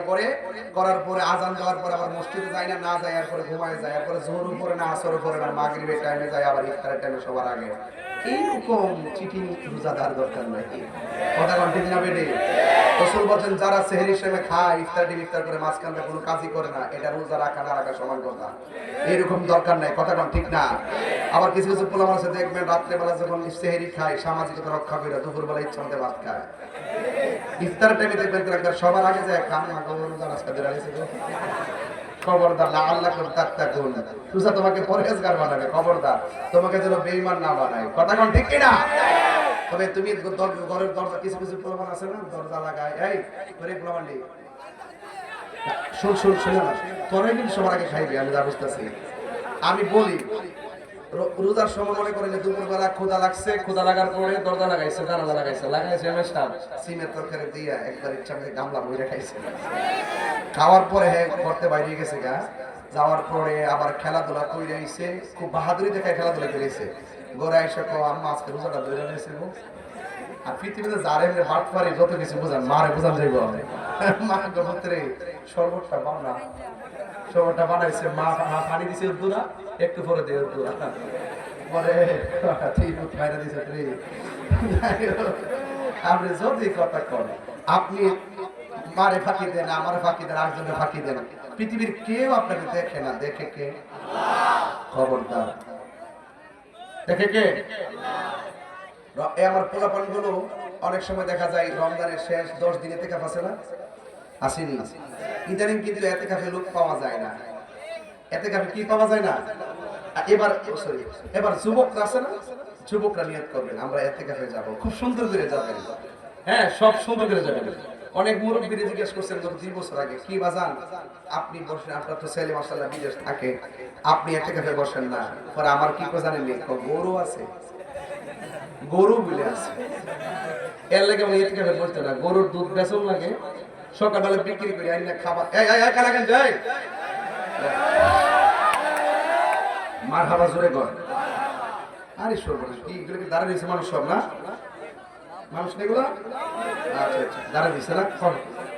করার পরে আজান দেওয়ার পরে আবার মসজিদে যায় না যায়, এরপরে ঘুমায় যায়, এরপরে জোহর উপরে না আসর উপরে না মাগরিবের টাইমে যায়, আবার ইফতারের টাইমে সবার আগে। এইরকম চিটিং রোজাদার দরকার নাই। কথা কোন ঠিক না বেটে? রাসূল বলেন যারা সেহরির সময় খায় ইফতার করে মাঝখানে কোনো কাজই করে না, এটা রোজা রাখা না রাখা সমান কথা। এরকম দরকার নাই। কথা কোন ঠিক না? আবার কিছু কিছু পোলা মানুষ দেখবেন রাত্রেবেলা যখন সেহরি খায় সামাজিকতা রক্ষা করে দুপুরবেলা ইচ্ছা মতো ভাত খায়। ইফতারের টাইমে দেখবেন সবার আগে যায় কান্না রোজা রাস্তা দিয়ে দাঁড়িয়েছে। খবরদার, লাআল্লাকুম তাত্তাকুন, রোজা তোমাকে পরহেজগার বানাবে, খবরদার তোমাকে যেন বেঈমান না বানায়। কথা কোন ঠিক কি না? তবে তুমি ঘরের দরজা কিছু কিছু প্রমাণ আছে না, দরজা লাগায় এই করে প্রমাণ নেই, শুনে না তোরাই কিন্তু সবার আগে খাইবি। আমি যা বুঝতেছি, আমি বলি রোজার সময় মনে করেন যে দুপুরবেলা ক্ষুধা লাগছে, ক্ষুধা লাগার পরে দরজা লাগাইছে, জানালা লাগাইছে মেশাম সিমের তরকারি দিয়ে একবার ইচ্ছা করে গামলা বইরে খাইছে। খাওয়ার পরে করতে বাইরে গেছে গা, যাওয়ার পরে আবার খেলাধুলা করে আইছে, খুব বাহাদুরি দেখায় খেলাধুলা করেছে। গোড়া এসে আম্মা আজকে রোজাটা ধরে নিয়েছে। আর পৃথিবীতে যারে বাটপারি যত কিছু বোঝান মারে বোঝান যাইব। মা গভত্রে শরবতটা বানাইছে, মা পানি দিছে উদ্দুরা, একটু পরে দিয়ে উদ্দুরা পরে ঠিক মাইরা দিছে। আপনি যদি কথা কন, আপনি মারে ফাঁকি দেন, আমার ফাঁকি দেন, আরেকজনে ফাঁকি দেন, পৃথিবীর কেউ আপনাকে দেখে না। দেখে কে? খবরদার, দেখে কে? আমার পোলাপান গুলো অনেক সময় দেখা যায় রমজানের শেষ 10 দিন এতেকাফ আছে না, আসেনি। ইদানিং কিন্তু এতেকাফে লোক পাওয়া যায় না। এতেকাফে কি পাওয়া যায় না? এবার যুবকরা আছে না, যুবকরা নিয়ত করবেন আমরা এতেকাফে যাব, খুব সুন্দর করে যাবেন। হ্যাঁ, সব সুন্দর করে যাবেন। অনেক মুরব্বী জিজ্ঞেস করছেন গত 2 বছর আগে, কি বাজান আপনি বসেন, আপনার তো ছেলে মাশাআল্লাহ বিদেশ থাকে, আপনি এতেকাফে বসেন না? পরে আমার কি কো জানেন, গরু আছে, গরু বলে আছে, এর লাগে আমি এতেকাফে বসতে না। গরুর দুধ বেচন লাগে, সকালবেলা বিক্রি করে আইনা খাবার। কালাকান যাই মারহাবা জোরে কর। আরে সর্বনাশ, কি এগুলো কি দাঁড়া দিয়েছে মানুষ? সব না মানুষ নেগুলো, আচ্ছা আচ্ছা দাঁড়া দিচ্ছে না।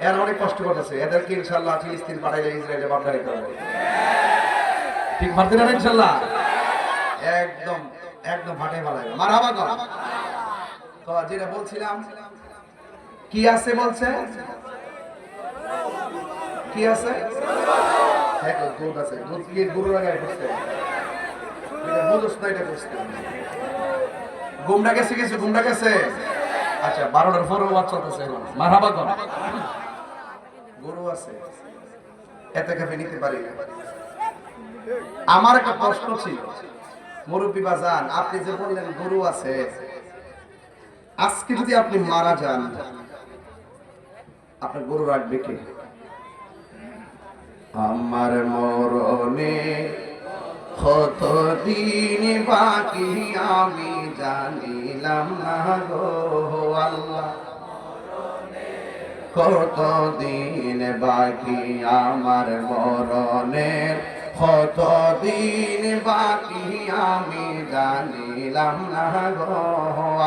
এরা অনেক কষ্ট করতেছে, এদেরকে ইনশাল্লাহ ফিলিস্তিন পাঠাইলে ইসরায়েলে বাপদারি করবে। ঠিক পারতে না ইনশাল্লাহ? একদম একদম ফাটে ফেলায় মারহাবা কর। তো যেটা বলছিলাম, কি আছে বলছে, কি আছে? দুধ আছে, দুধ কি গরু লাগায় করছে? গুমরা গেছে কিছু, গুমরা গেছে। আচ্ছা 12টার পরে ওয়াজ চলতেছে, মারহাবা কর। গরু আছে, এতেকাফে নিতে পারি না। আমার একটা প্রশ্ন ছিল, মুরব্বী বাজান, আপনি যে বললেন গরু আছে, আজকে যদি আপনি মারা যান, আপনার গরু রাখবে কে? আমার মরণে কতদিন বাকি আমি জানিলাম না গো আল্লাহ, কতদিন বাকি আমার মরণের, কতদিন বাকি আমি জানিলাম না গো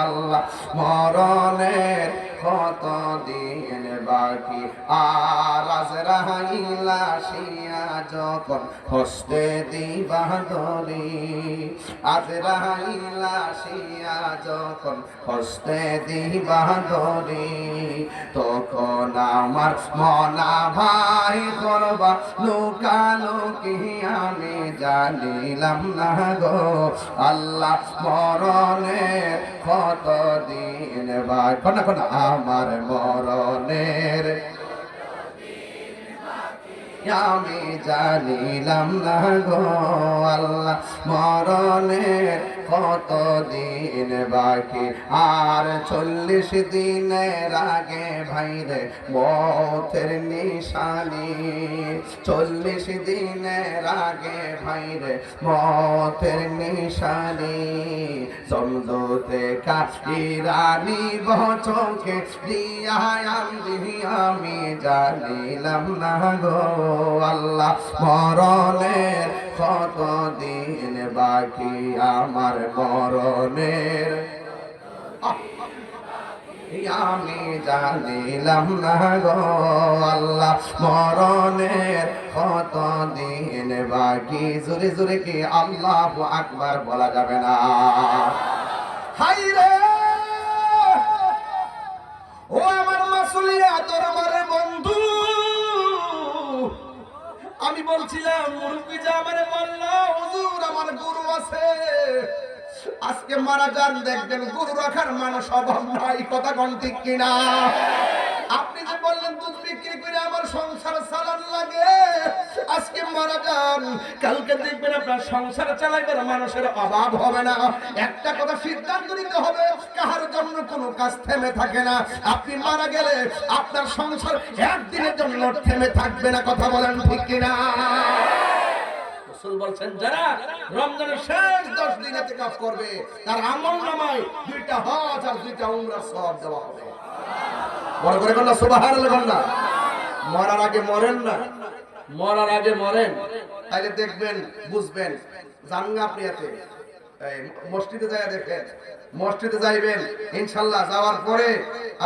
আল্লাহ, মরণের কতদিন বাকি। আর আজরাইল আসিয়া যখন হস্তে দিবা ধরি, আজরাইল আসিয়া যখন হস্তে দিবা ধরি, তখন আমার মনা ভাই করবা লুকালুকি আমি জানিলাম না গো আল্লাহ, মরণের কতদিন বাকি। কোনা কোনা আমার মরণের আমি জানিলাম না গো আল্লাহ, মরণের কত দিন বাকি, আর 40 দিনের আগে ভাইরে মতের নিশানি, 40 দিনের আগে ভাইরে মতের নিশানি, জমজতে কাশিরানি বচকে দিয়া আমি জানিলাম না গো আল্লাহ, মরণের কত দিন বাকি, আমার মরণের আমি জানিলাম না গো আল্লাহ, মরণের কত দিন বাকি। জোরে জোরে কি আল্লাহু আকবার বলা যাবে না? হাই রে ও আমার মাসুলিয়া দরবারের বন্ধু, আমি বলছিলাম মুরব্বি যা আমারে বলল, হুজুর আমার গুরু আছে, আজকে মারা যান দেখবেন গুরু রাখার মানুষ অভাব নাই। কথা কোন ঠিক কিনা? আপনি যে বললেন দুধ বিক্রি করে আমার সংসার চালান লাগে, আজকে মারা যান কালকে দেখবেন আপনার সংসার চালাইবার মানুষের অভাব হবে না। একটা কথা সিদ্ধান্ত নিতে হবে, কাহার জন্য কোনো কাজ থেমে থাকে না। আপনি মারা গেলে আপনার সংসার একদিনের জন্য থেমে থাকবে না। কথা বলেন ঠিক কিনা? রাসূল বলছেন যারা রমজানের শেষ 10 দিন ইতিকাফ করবে তার আমলনামায় 2টা হজ আর 2টা উমরার সওয়াব দেওয়া হবে। বড় করে কোন সুবহানাল্লাহ কোন না? মরার আগে মরেন না, মরার আগে মরেন, তাইলে দেখবেন বুঝবেন। জানগা আপনি এতে মসজিদে যায় দেখেন, মসজিদে যাইবেন ইনশাআল্লাহ, যাওয়ার পরে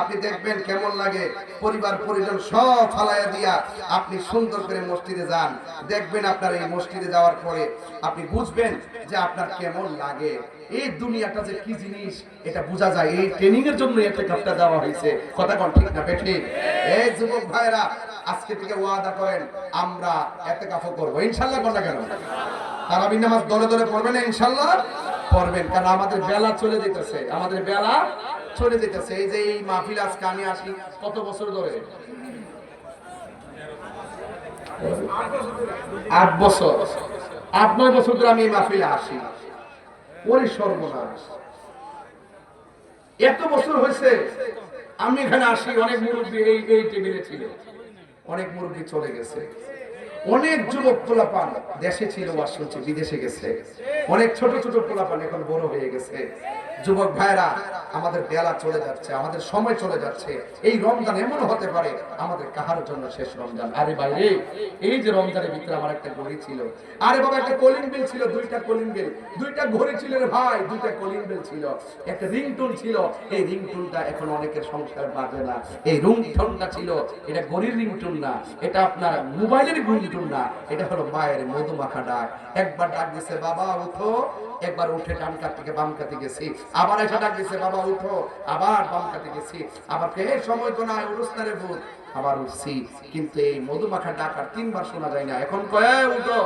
আপনি দেখবেন কেমন লাগে। পরিবার পরিজন সব ফালাইয়া দিয়া আপনি সুন্দর করে মসজিদে যান, দেখবেন আপনার এই মসজিদে যাওয়ার পরে আপনি বুঝবেন যে আপনার কেমন লাগে। এই দুনিয়াটা যে কি জিনিস এটা বোঝা যায়। এই ট্রেনিং এর জন্য ইতিকাফটা দেওয়া হয়েছে। কথা কোন ঠিক না বেঠিক? এই যুবক ভাইরা আজকে থেকে ওয়াদা করেন আমরা ইতিকাফ করব ইনশাআল্লাহ। কোনটা কেন? তারাবি নামাজ দলে দলে পড়বেন ইনশাআল্লাহ? পড়বেন, কারণ আমাদের বেলা চলে যেতেছে, আমাদের বেলা চলে যেতেছে। এই যে এই মাহফিল আজকে আমি আসি কত বছর ধরে, 8 বছর 8-9 বছর ধরে আমি এই মাহফিলে আসি। ওরে সর্বনাশ, এত বছর হয়েছে আমি এখানে আসি। অনেক মুরব্বী এই টেবিলে ছিল, অনেক মুরব্বী চলে গেছে, অনেক যুবক পোলাপান দেশে ছিল আর শুনছে বিদেশে গেছে, অনেক ছোট ছোট পোলাপান এখন বড় হয়ে গেছে। যুবক ভাইরা আমাদের বেলা চলে যাচ্ছে, আমাদের সময় চলে যাচ্ছে। এই রমজান এমন হতে পারে আমাদের কাহার জন্য শেষ রমজান। আরে বাইরে এই যে রমজানের ভিতরে আমার একটা ঘড়ি ছিল, আরে বাবা একটা কলিং বেল ছিল, 2টা কলিং বেল, 2টা ঘড়ি ছিল রে ভাই, 2টা কলিং বেল ছিল, একটা রিংটোন ছিল। এই রিংটোনটা এখন অনেকের সংসার বাজে না। এই রিংটোনটা ছিল, এটা ঘড়ির রিংটোন না, এটা আপনার মোবাইলের রিংটোন না, এটা হলো মায়ের মধুমাখা ডাক। একবার ডাক দিছে বাবা উঠো, একবার উঠে ডান কাত থেকে বাম কাতে গেছি, আবার এসে ডাক দিছে বাবা উঠো, আবার বাম কাতে গেছি, আবার ফের সময় তো নাই উঠুস্তারে ভূত, আবার উঠছি। কিন্তু এই মধুমাখা ডাক আর 3বার শোনা যায় না। এখন কয় উঠো,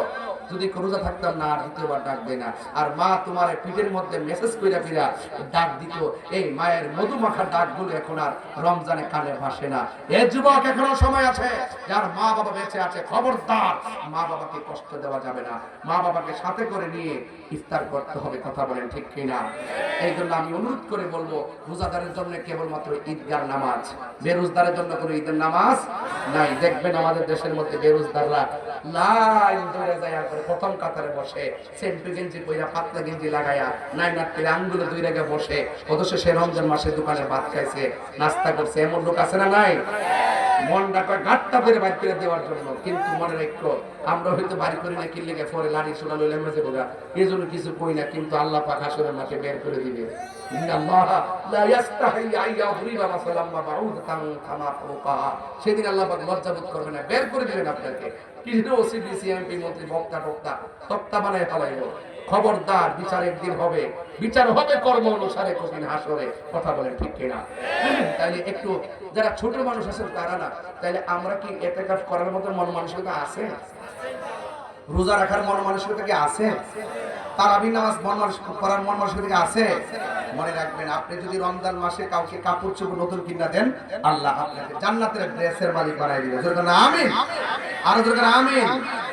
যদি রোজা থাকতাম না আর 2বার ডাক দেয় না। আর মা তোমার পিঠের মধ্যে মেসেজ কইরা ফিরা ডাক দিত, এই মায়ের মধুমাখা ডাকগুলো এখন আর রমজানে কানে ভাসে না। এই যুবক এখনো সময় আছে, যার মা বাবা বেঁচে আছে খবরদার মা বাবাকে কষ্ট দেওয়া যাবে না, মা বাবাকে সাথে করে নিয়ে ইফতার করতে হবে। কথা বলেন ঠিক কিনা? এই জন্য আমি অনুরোধ করে বলবো, রোজাদারের জন্য কেবলমাত্র ঈদগার নামাজ, বেরোজদারের জন্য কোনো ঈদের নামাজ নাই। দেখবেন আমাদের দেশের মধ্যে বেরোজদাররা লাইন ধরে যায় করে প্রথম কাতারে বসে, সেন্টু গেঞ্জি পইরা পাতলা গেঞ্জি লাগায়া নাইনাতে আঙ্গুলে 2 রেখে বসে, অথচ সে রমজান মাসে দোকানে ভাত খাইছে, নাস্তা করছে। এমন লোক আছে না নাই? মনটা গাট্টা ধরে বাইর করে দেওয়ার জন্য। কিন্তু মনে রাখো আমরা হয়তো বাড়ি করি না, কিনলে পরে লাড়ি সোনা লইলে মেজে বোগা, এই জন্য কিছু কই না, কিন্তু আল্লাহ পাক হাসরের মাঠে বের করে দিবে। সেদিন আল্লাহ পাক লজ্জাবোধ করবে না, বের করে দিবেন আপনাকে। কিন্তু ওসিডি সিএমপি মন্ত্রী বক্তা তক্তা বানায় ফেলাইল। খবরদার, বিচার একদিন হবে, বিচার হবে কর্ম অনুসারে কঠিন হাসরে। কথা বলেন ঠিক কিনা? তাইলে একটু যারা ছোট মানুষ আছেন তারা না, তাইলে আমরা কি ইতিকাফ করার মতো মন মানসিকতা আছে? রোজা রাখার মন মানসিকতা কি আছে? তারাবি নামাজ করার মন মানসিকতা কি আছে? মনে রাখবেন, আপনি যদি রমজান মাসে কাউকে কাপড় চোপড় নতুন কিনা দেন, আল্লাহ আপনাকে জান্নাতের ড্রেসের মালিক বানাই দিবে। আমিন। আরো জোরে আমিন।